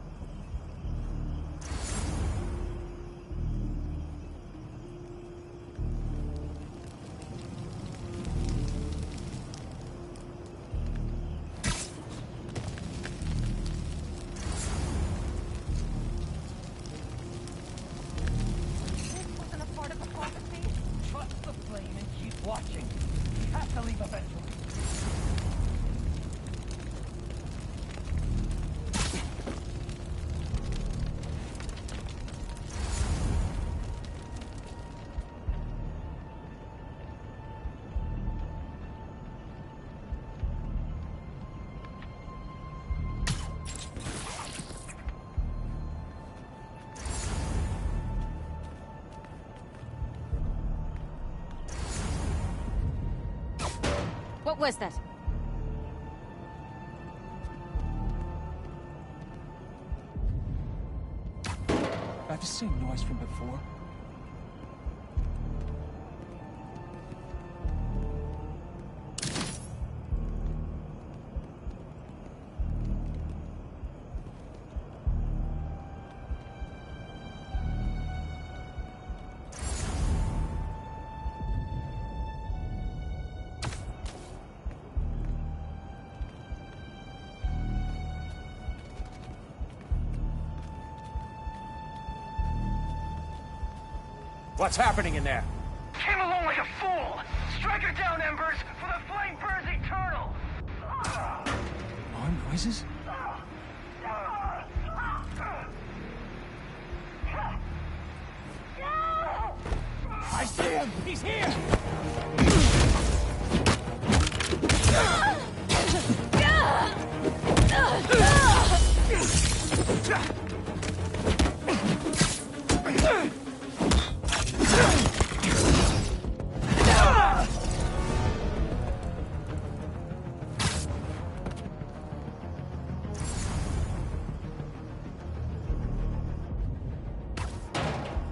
[SPEAKER 19] What was that?
[SPEAKER 21] That the same noise from before? What's happening in there?
[SPEAKER 3] Came along like a fool! Strike her down, Embers, for the flame burns eternal!
[SPEAKER 21] More noises? I see him! He's here!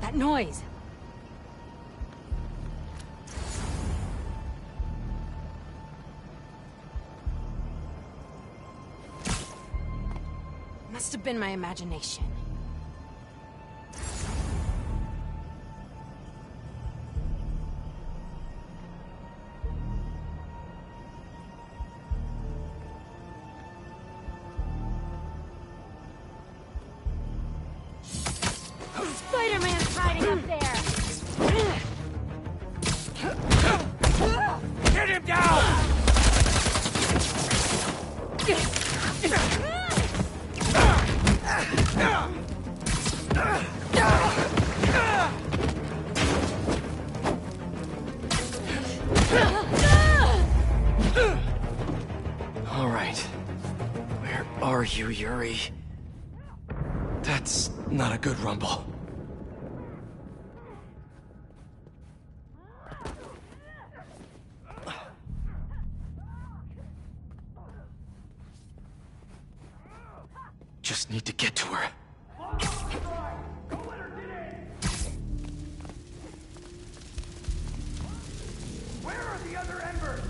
[SPEAKER 19] That noise. Must have been my imagination.
[SPEAKER 10] Spider-Man's hiding up there!
[SPEAKER 21] Get him down!
[SPEAKER 2] All right. Where are you, Yuri? That's not a good rumble. Just need to get to her.
[SPEAKER 3] Where are the other Embers?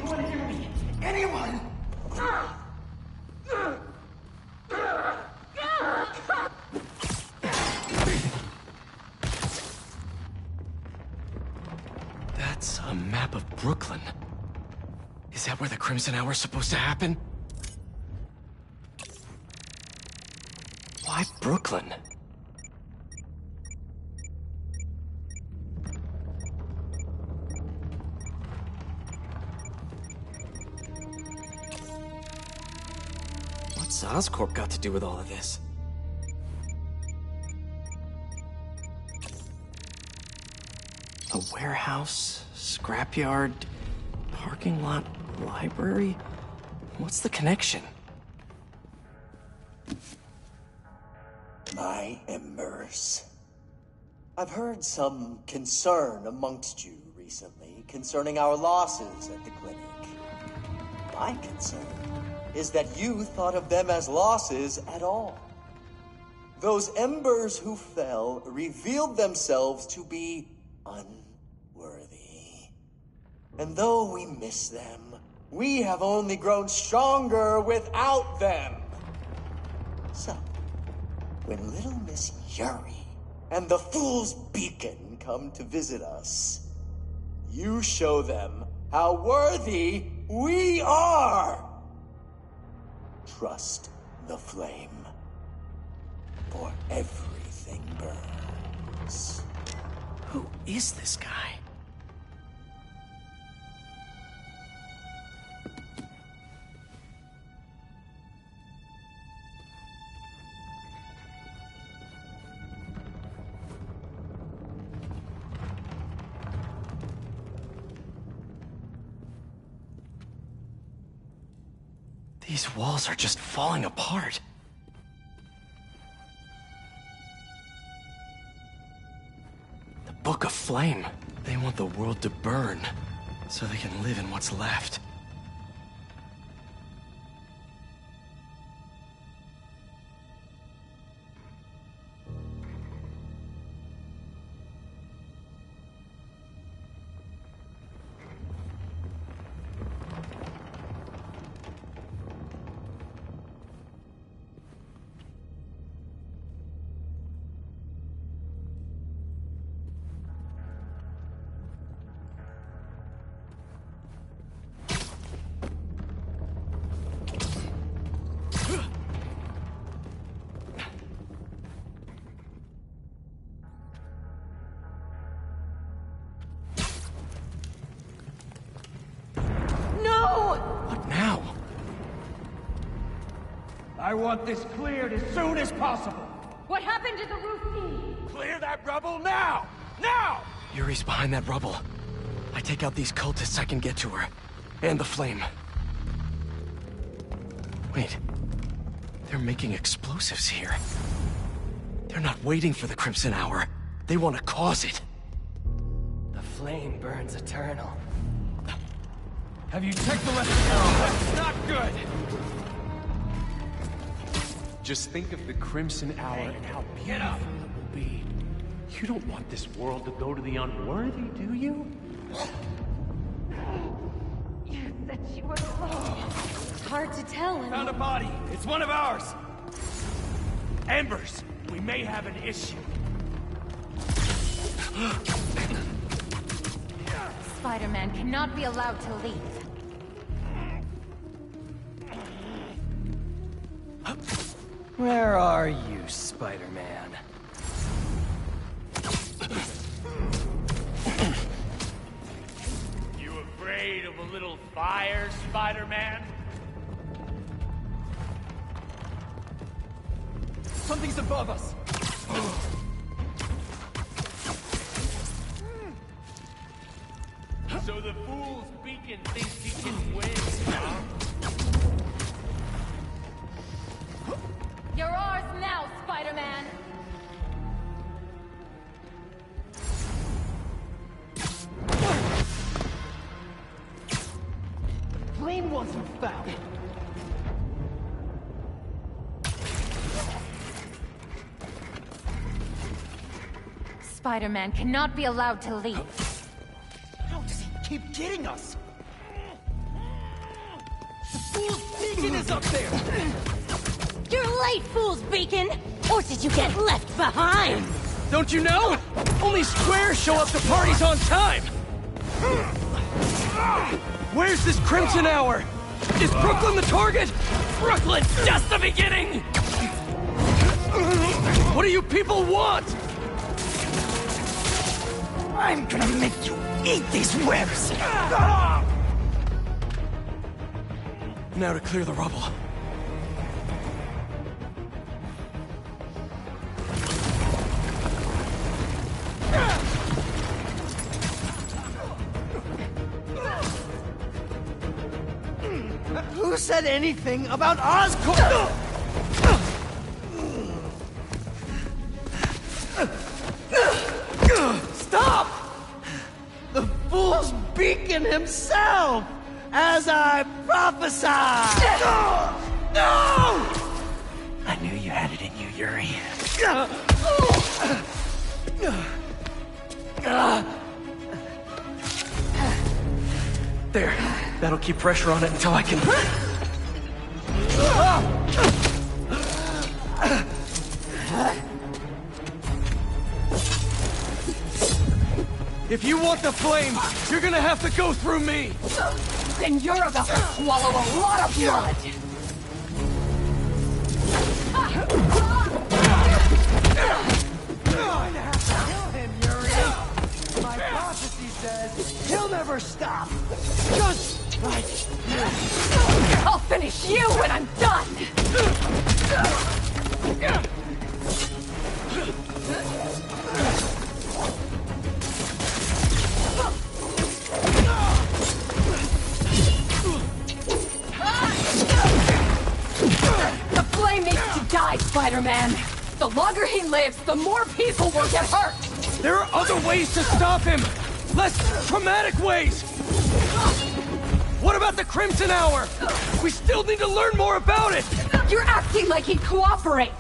[SPEAKER 21] Anyone hear me? Anyone?
[SPEAKER 2] That's a map of Brooklyn. Is that where the Crimson Hour's supposed to happen? Why Brooklyn? What's Oscorp got to do with all of this? A warehouse, scrapyard, parking lot, library? What's the connection?
[SPEAKER 18] My Embers. I've heard some concern amongst you recently concerning our losses at the clinic. My concern is that you thought of them as losses at all. Those Embers who fell revealed themselves to be unworthy. And though we miss them, we have only grown stronger without them. So, when little Miss Yuri and the Fool's Beacon come to visit us, you show them how worthy we are. Trust the flame, for everything burns.
[SPEAKER 2] Who is this guy? These walls are just falling apart. The Book of Flame. They want the world to burn, so they can live in what's left.
[SPEAKER 21] I want this cleared as soon as possible.
[SPEAKER 9] What happened to the roof team?
[SPEAKER 21] Clear that rubble now! Now!
[SPEAKER 2] Yuri's behind that rubble. I take out these cultists, I can get to her. And the flame. Wait. They're making explosives here. They're not waiting for the Crimson Hour. They want to cause it.
[SPEAKER 5] The flame burns eternal.
[SPEAKER 21] Have you checked the rest of the arrow? That's not good!
[SPEAKER 15] Just think of the Crimson Hour and how beautiful it will be. You don't want this world to go to the unworthy, do you?
[SPEAKER 9] You said you were close. It's hard to tell.
[SPEAKER 21] Found a body. It's one of ours. Embers, we may have an issue.
[SPEAKER 7] Spider-Man cannot be allowed to leave.
[SPEAKER 5] Where are you, Spider-Man?
[SPEAKER 21] You afraid of a little fire, Spider-Man? Something's above us! So the fool's beacon thinks he can win, huh?
[SPEAKER 7] You're ours now, Spider-Man!
[SPEAKER 21] Flame wasn't found!
[SPEAKER 7] Spider-Man cannot be allowed to leave.
[SPEAKER 21] How does he keep getting us? The fool's beacon is up there!
[SPEAKER 19] You're late, Fool's Beacon! Or did you get left behind?
[SPEAKER 2] Don't you know? Only squares show up to parties on time! Where's this Crimson Hour? Is Brooklyn the target? Brooklyn's just the beginning! What do you people want?
[SPEAKER 21] I'm gonna make you eat these webs!
[SPEAKER 2] Now to clear the rubble.
[SPEAKER 21] Who said anything about Oscorp? Stop! The Fool's Beacon himself! As I prophesied! No! I knew you had it in you, Yuri.
[SPEAKER 2] There. That'll keep pressure on it until I can... If you want the flame, you're gonna have to go through me!
[SPEAKER 7] Then you're about to swallow a lot of blood!
[SPEAKER 21] Kill him, Yuri!
[SPEAKER 5] never stop! Just like you!
[SPEAKER 7] I'll finish you when I'm done! The flame needs to die, Spider-Man! The longer he lives, the more people will get hurt!
[SPEAKER 2] There are other ways to stop him! Less traumatic ways! What about the Crimson Hour? We still need to learn more about it!
[SPEAKER 7] You're acting like he'd cooperate!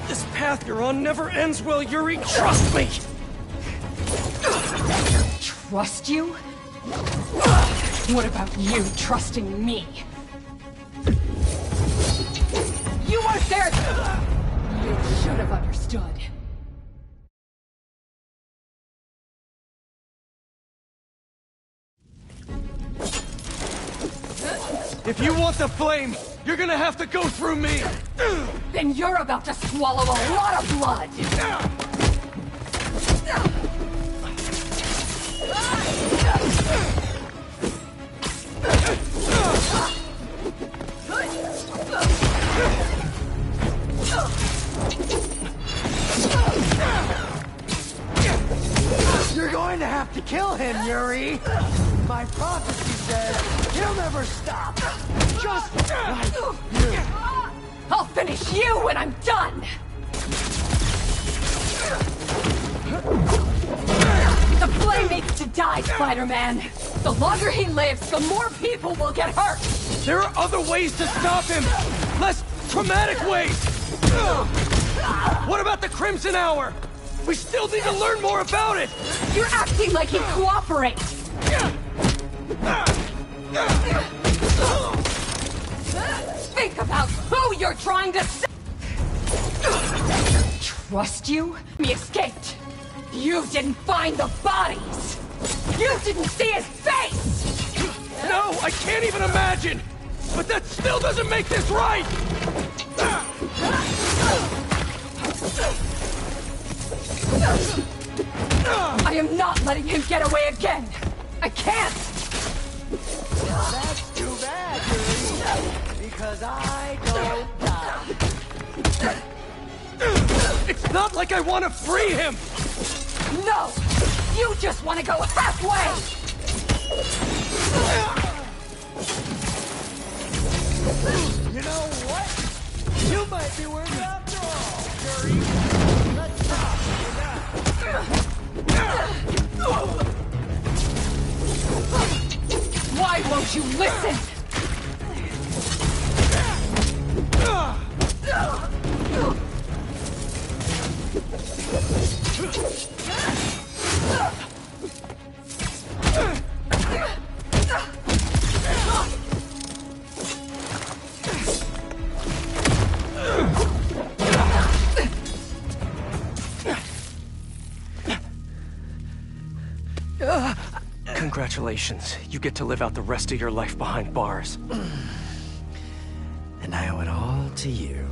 [SPEAKER 2] This path you're on never ends well, Yuri. Trust me!
[SPEAKER 7] Trust you? What about you trusting me? You weren't there! You should have understood.
[SPEAKER 2] If you want the flame, you're gonna have to go through me!
[SPEAKER 7] Then you're about to swallow a lot of blood!
[SPEAKER 5] You're going to have to kill him, Yuri! My prophecy says he'll never stop! Just like you!
[SPEAKER 7] I'll finish you when I'm done! The flame needs to die, Spider-Man! The longer he lives, the more people will get hurt!
[SPEAKER 2] There are other ways to stop him! Less traumatic ways! What about the Crimson Hour? We still need to learn more about it!
[SPEAKER 7] You're acting like he'd cooperate! Think about who you're trying to trust you? He escaped! You didn't find the bodies! You didn't see his face!
[SPEAKER 2] No, I can't even imagine! But that still doesn't make this right!
[SPEAKER 7] I am not letting him get away again! I can't!
[SPEAKER 5] That's too bad, Yuri, because I don't die.
[SPEAKER 2] It's not like I want to free him!
[SPEAKER 7] No! You just want to go halfway!
[SPEAKER 5] You know what? You might be worth it after all, Yuri. Let's talk.
[SPEAKER 7] Why won't you listen?
[SPEAKER 2] Congratulations. You get to live out the rest of your life behind bars.
[SPEAKER 5] And I owe it all to you.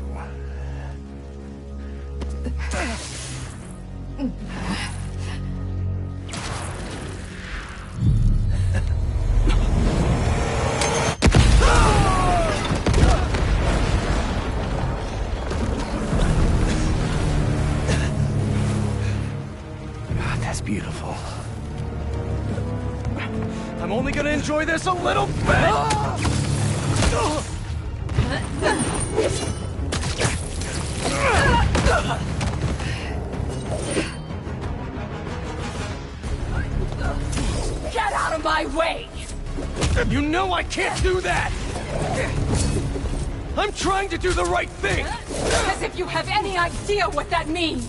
[SPEAKER 2] God, that's beautiful. I'm only gonna enjoy this a little bit!
[SPEAKER 7] Get out of my way!
[SPEAKER 2] You know I can't do that! I'm trying to do the right thing!
[SPEAKER 7] As if you have any idea what that means!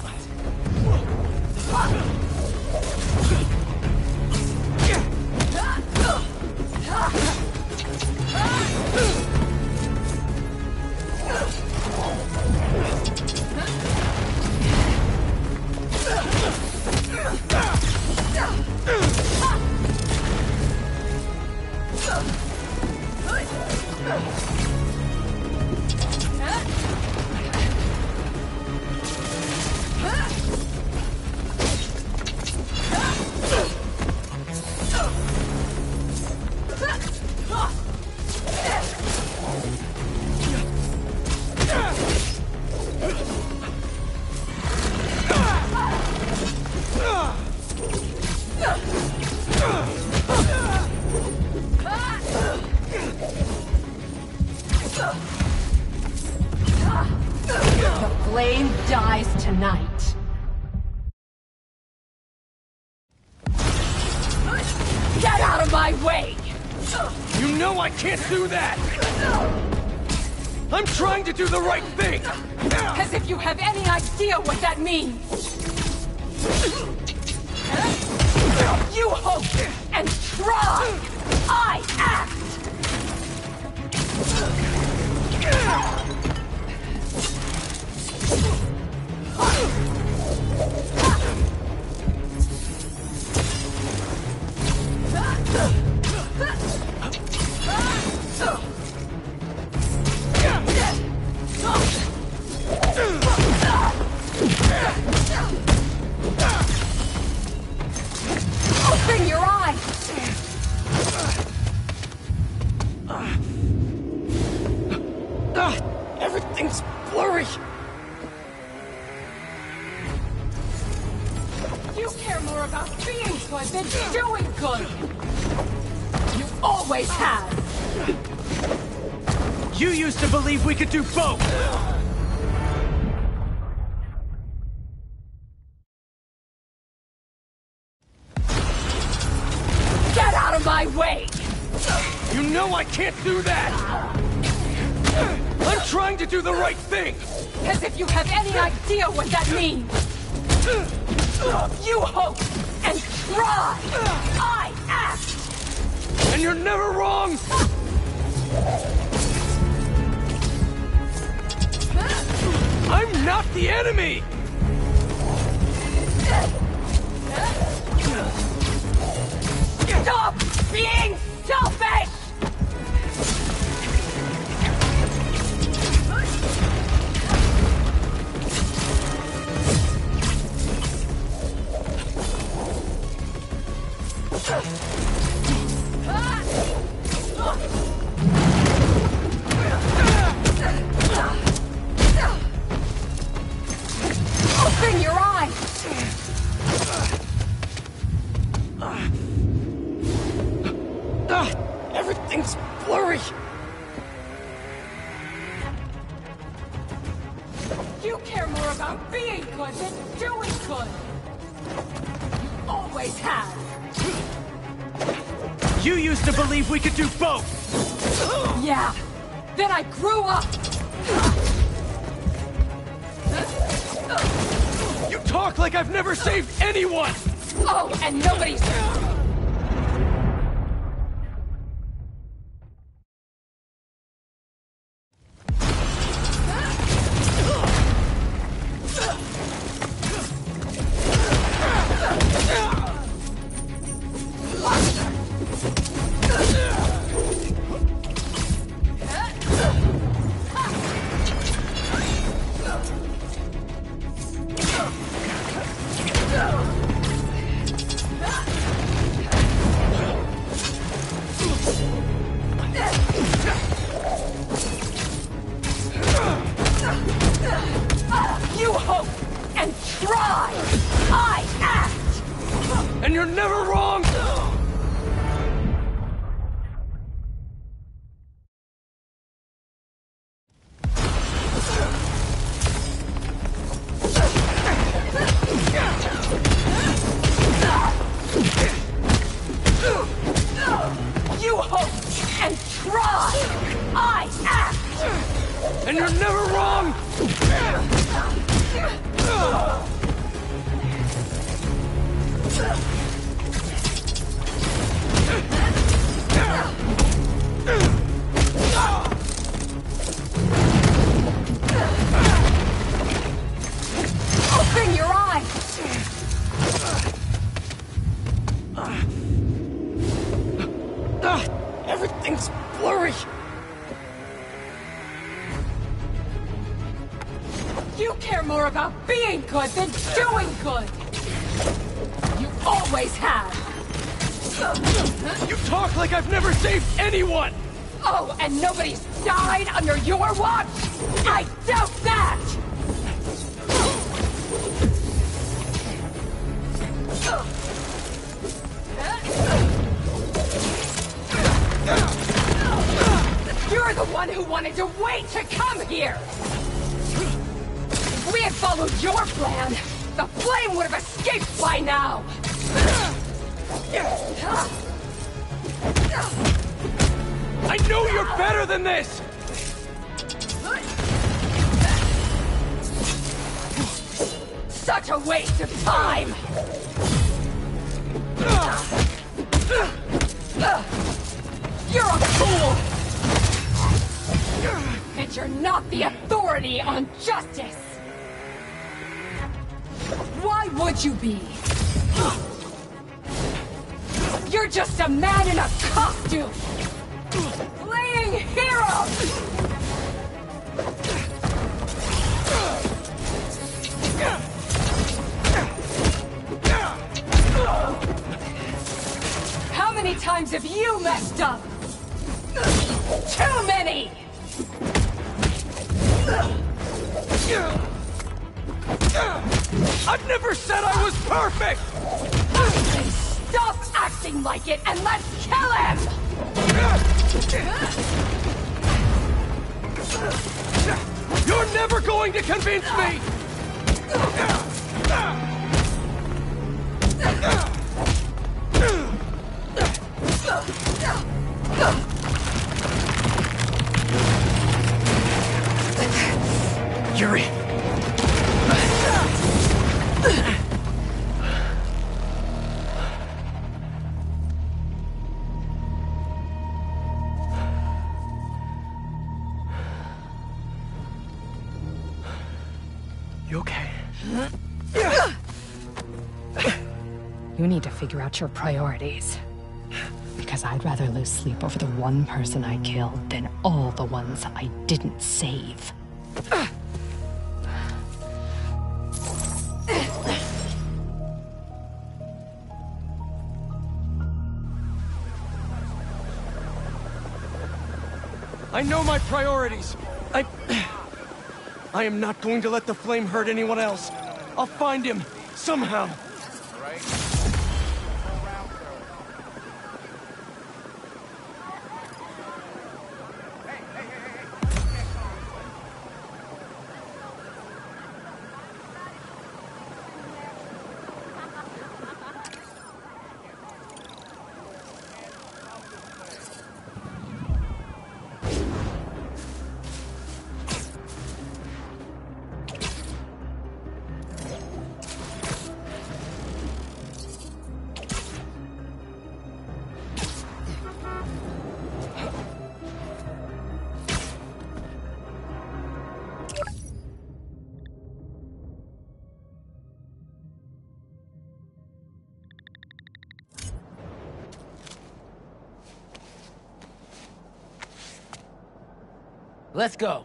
[SPEAKER 7] Get out of my way!
[SPEAKER 2] You know I can't do that! I'm trying to do the right thing!
[SPEAKER 7] As if you have any idea what that means! You hope and try! I act! Open your eyes!
[SPEAKER 2] Everything's blurry!
[SPEAKER 7] You care more about being good than doing good! You always have!
[SPEAKER 2] You used to believe we could do both!
[SPEAKER 7] Get out of my way!
[SPEAKER 2] You know I can't do that! I'm trying to do the right thing!
[SPEAKER 7] As if you have any idea what that means! You hope and try! I act!
[SPEAKER 2] And you're never wrong! I'm not the enemy!
[SPEAKER 7] Stop being selfish! Open your eyes!
[SPEAKER 2] Everything's blurry!
[SPEAKER 7] You care more about being good than doing good! You always have!
[SPEAKER 2] You used to believe we could do both!
[SPEAKER 7] Yeah! Then I grew up!
[SPEAKER 2] You talk like I've never saved anyone!
[SPEAKER 7] Oh, and nobody's... You hope and try! I act!
[SPEAKER 2] And you're never wrong!
[SPEAKER 7] You hope and try! I act!
[SPEAKER 2] And you're never wrong!
[SPEAKER 7] Open your eyes!
[SPEAKER 2] Everything's blurry!
[SPEAKER 7] You care more about being good than doing good! You always have!
[SPEAKER 2] You talk like I've never saved anyone!
[SPEAKER 7] Oh, and nobody's died under your watch? I doubt that! You're the one who wanted to wait to come here! If we had followed your plan, the flame would have escaped by now!
[SPEAKER 2] know you're better than this!
[SPEAKER 7] Such a waste of time! You're a fool! And you're not the authority on justice! Why would you be? You're just a man in a costume! Playing hero! How many times have you messed up? Too many!
[SPEAKER 2] I've never said I was perfect!
[SPEAKER 7] Then stop acting like it and let's kill him!
[SPEAKER 2] You're never going to convince me! Yuri! You okay?
[SPEAKER 19] You need to figure out your priorities. Because I'd rather lose sleep over the one person I killed than all the ones I didn't save.
[SPEAKER 2] I know my priorities. I am not going to let the flame hurt anyone else. I'll find him, somehow.
[SPEAKER 8] Let's go.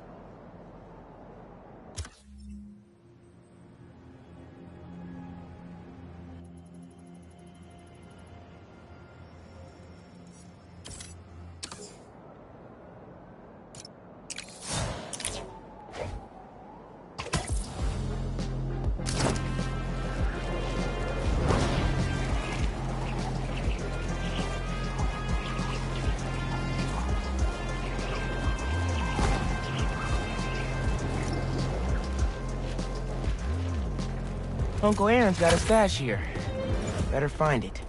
[SPEAKER 22] Uncle Aaron's got a stash here. Better find it.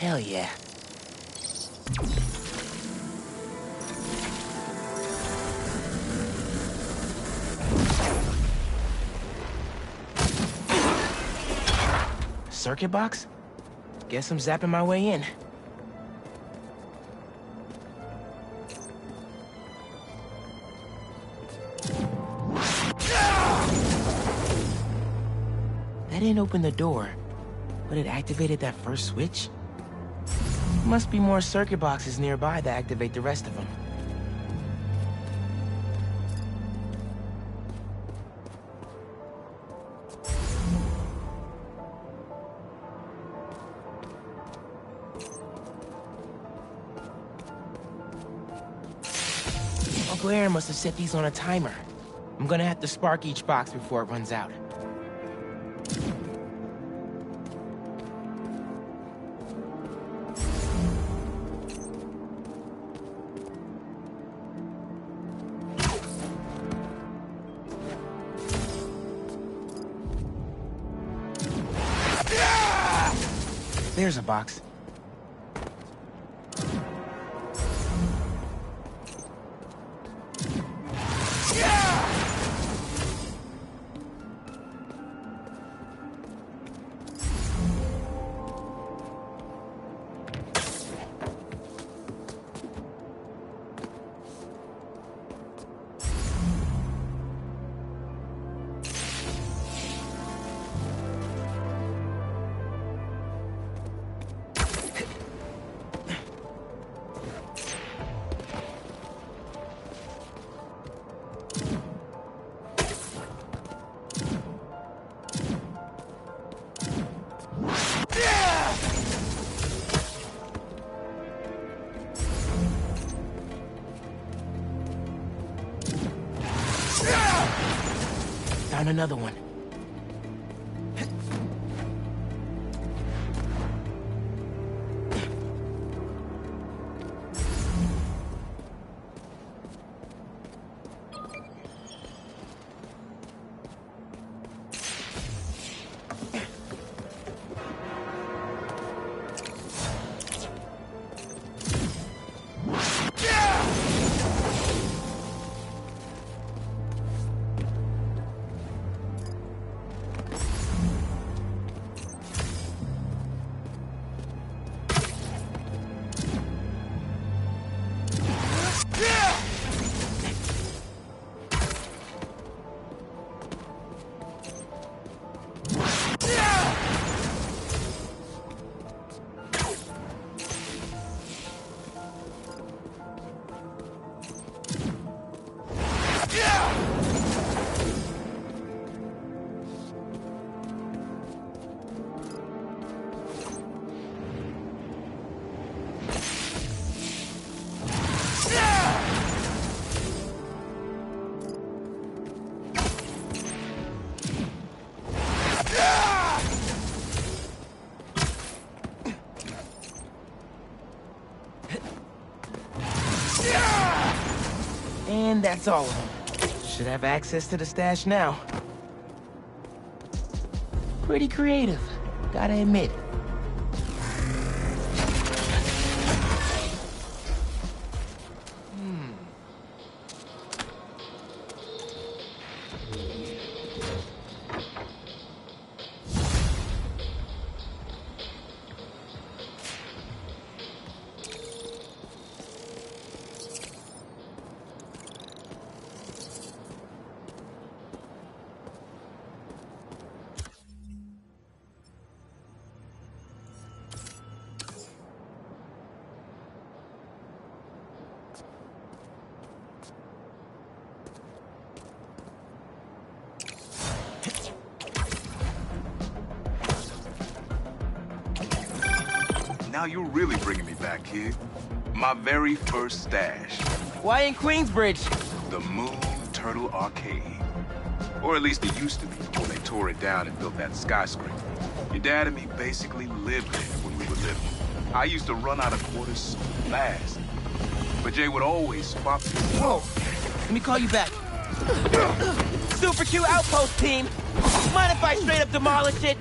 [SPEAKER 22] Hell yeah. Circuit box? Guess I'm zapping my way in. That didn't open the door, but it activated that first switch? Must be more circuit boxes nearby that activate the rest of them. Uncle Aaron must have set these on a timer. I'm gonna have to spark each box before it runs out. There's a box. Found another one. And that's all of them. Should have access to the stash now. Pretty creative, gotta admit.
[SPEAKER 12] Now you're really bringing me back, kid. My very first stash.
[SPEAKER 22] Why in Queensbridge?
[SPEAKER 12] The Moon Turtle Arcade. Or at least it used to be before they tore it down and built that skyscraper. Your dad and me basically lived there when we were little. I used to run out of quarters so fast. But Jay would always spot me.
[SPEAKER 22] Whoa! Let me call you back. Super Q outpost team! Mind if I straight up demolish it?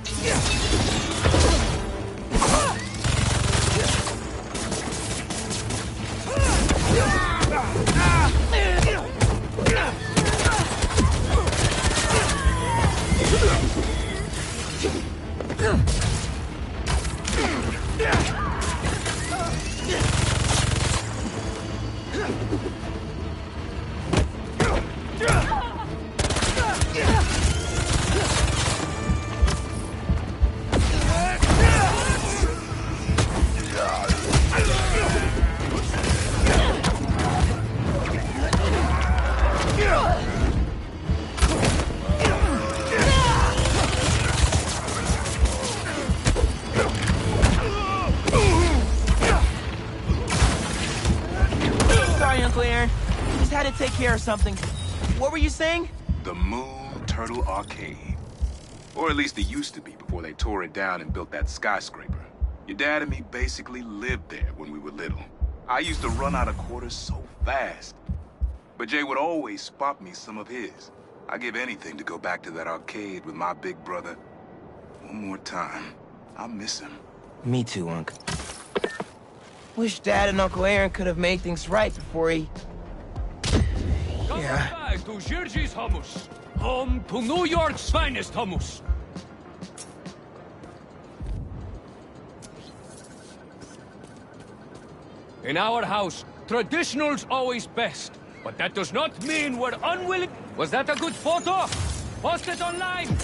[SPEAKER 22] Take care of something. What were you saying?
[SPEAKER 12] The Moon Turtle Arcade. Or at least it used to be before they tore it down and built that skyscraper. Your dad and me basically lived there when we were little. I used to run out of quarters so fast. But Jay would always spot me some of his. I'd give anything to go back to that arcade with my big brother one more time. I miss him.
[SPEAKER 22] Me too, Unc. Wish Dad and Uncle Aaron could have made things right before he... Yeah.
[SPEAKER 21] Back to Jersey's hummus. Home to New York's finest hummus. In our house, traditional's always best. But that does not mean we're unwilling... Was that a good photo? Post it online!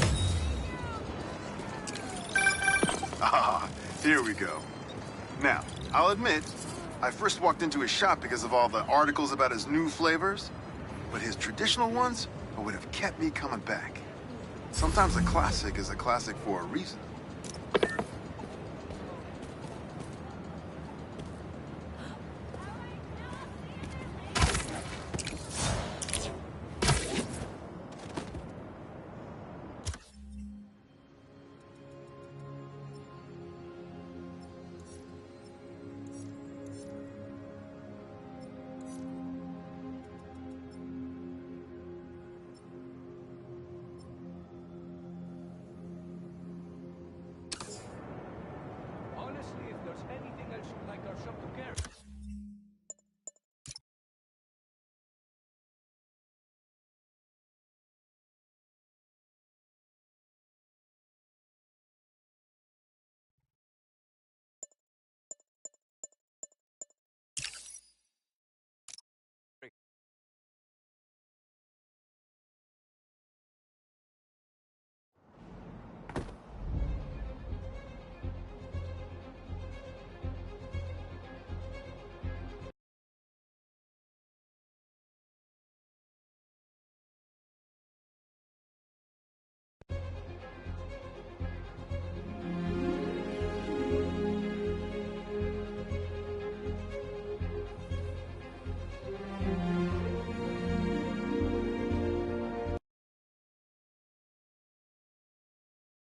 [SPEAKER 13] Ah, here we go. Now, I'll admit, I first walked into his shop because of all the articles about his new flavors, but his traditional ones would have kept me coming back. Sometimes a classic is a classic for a reason.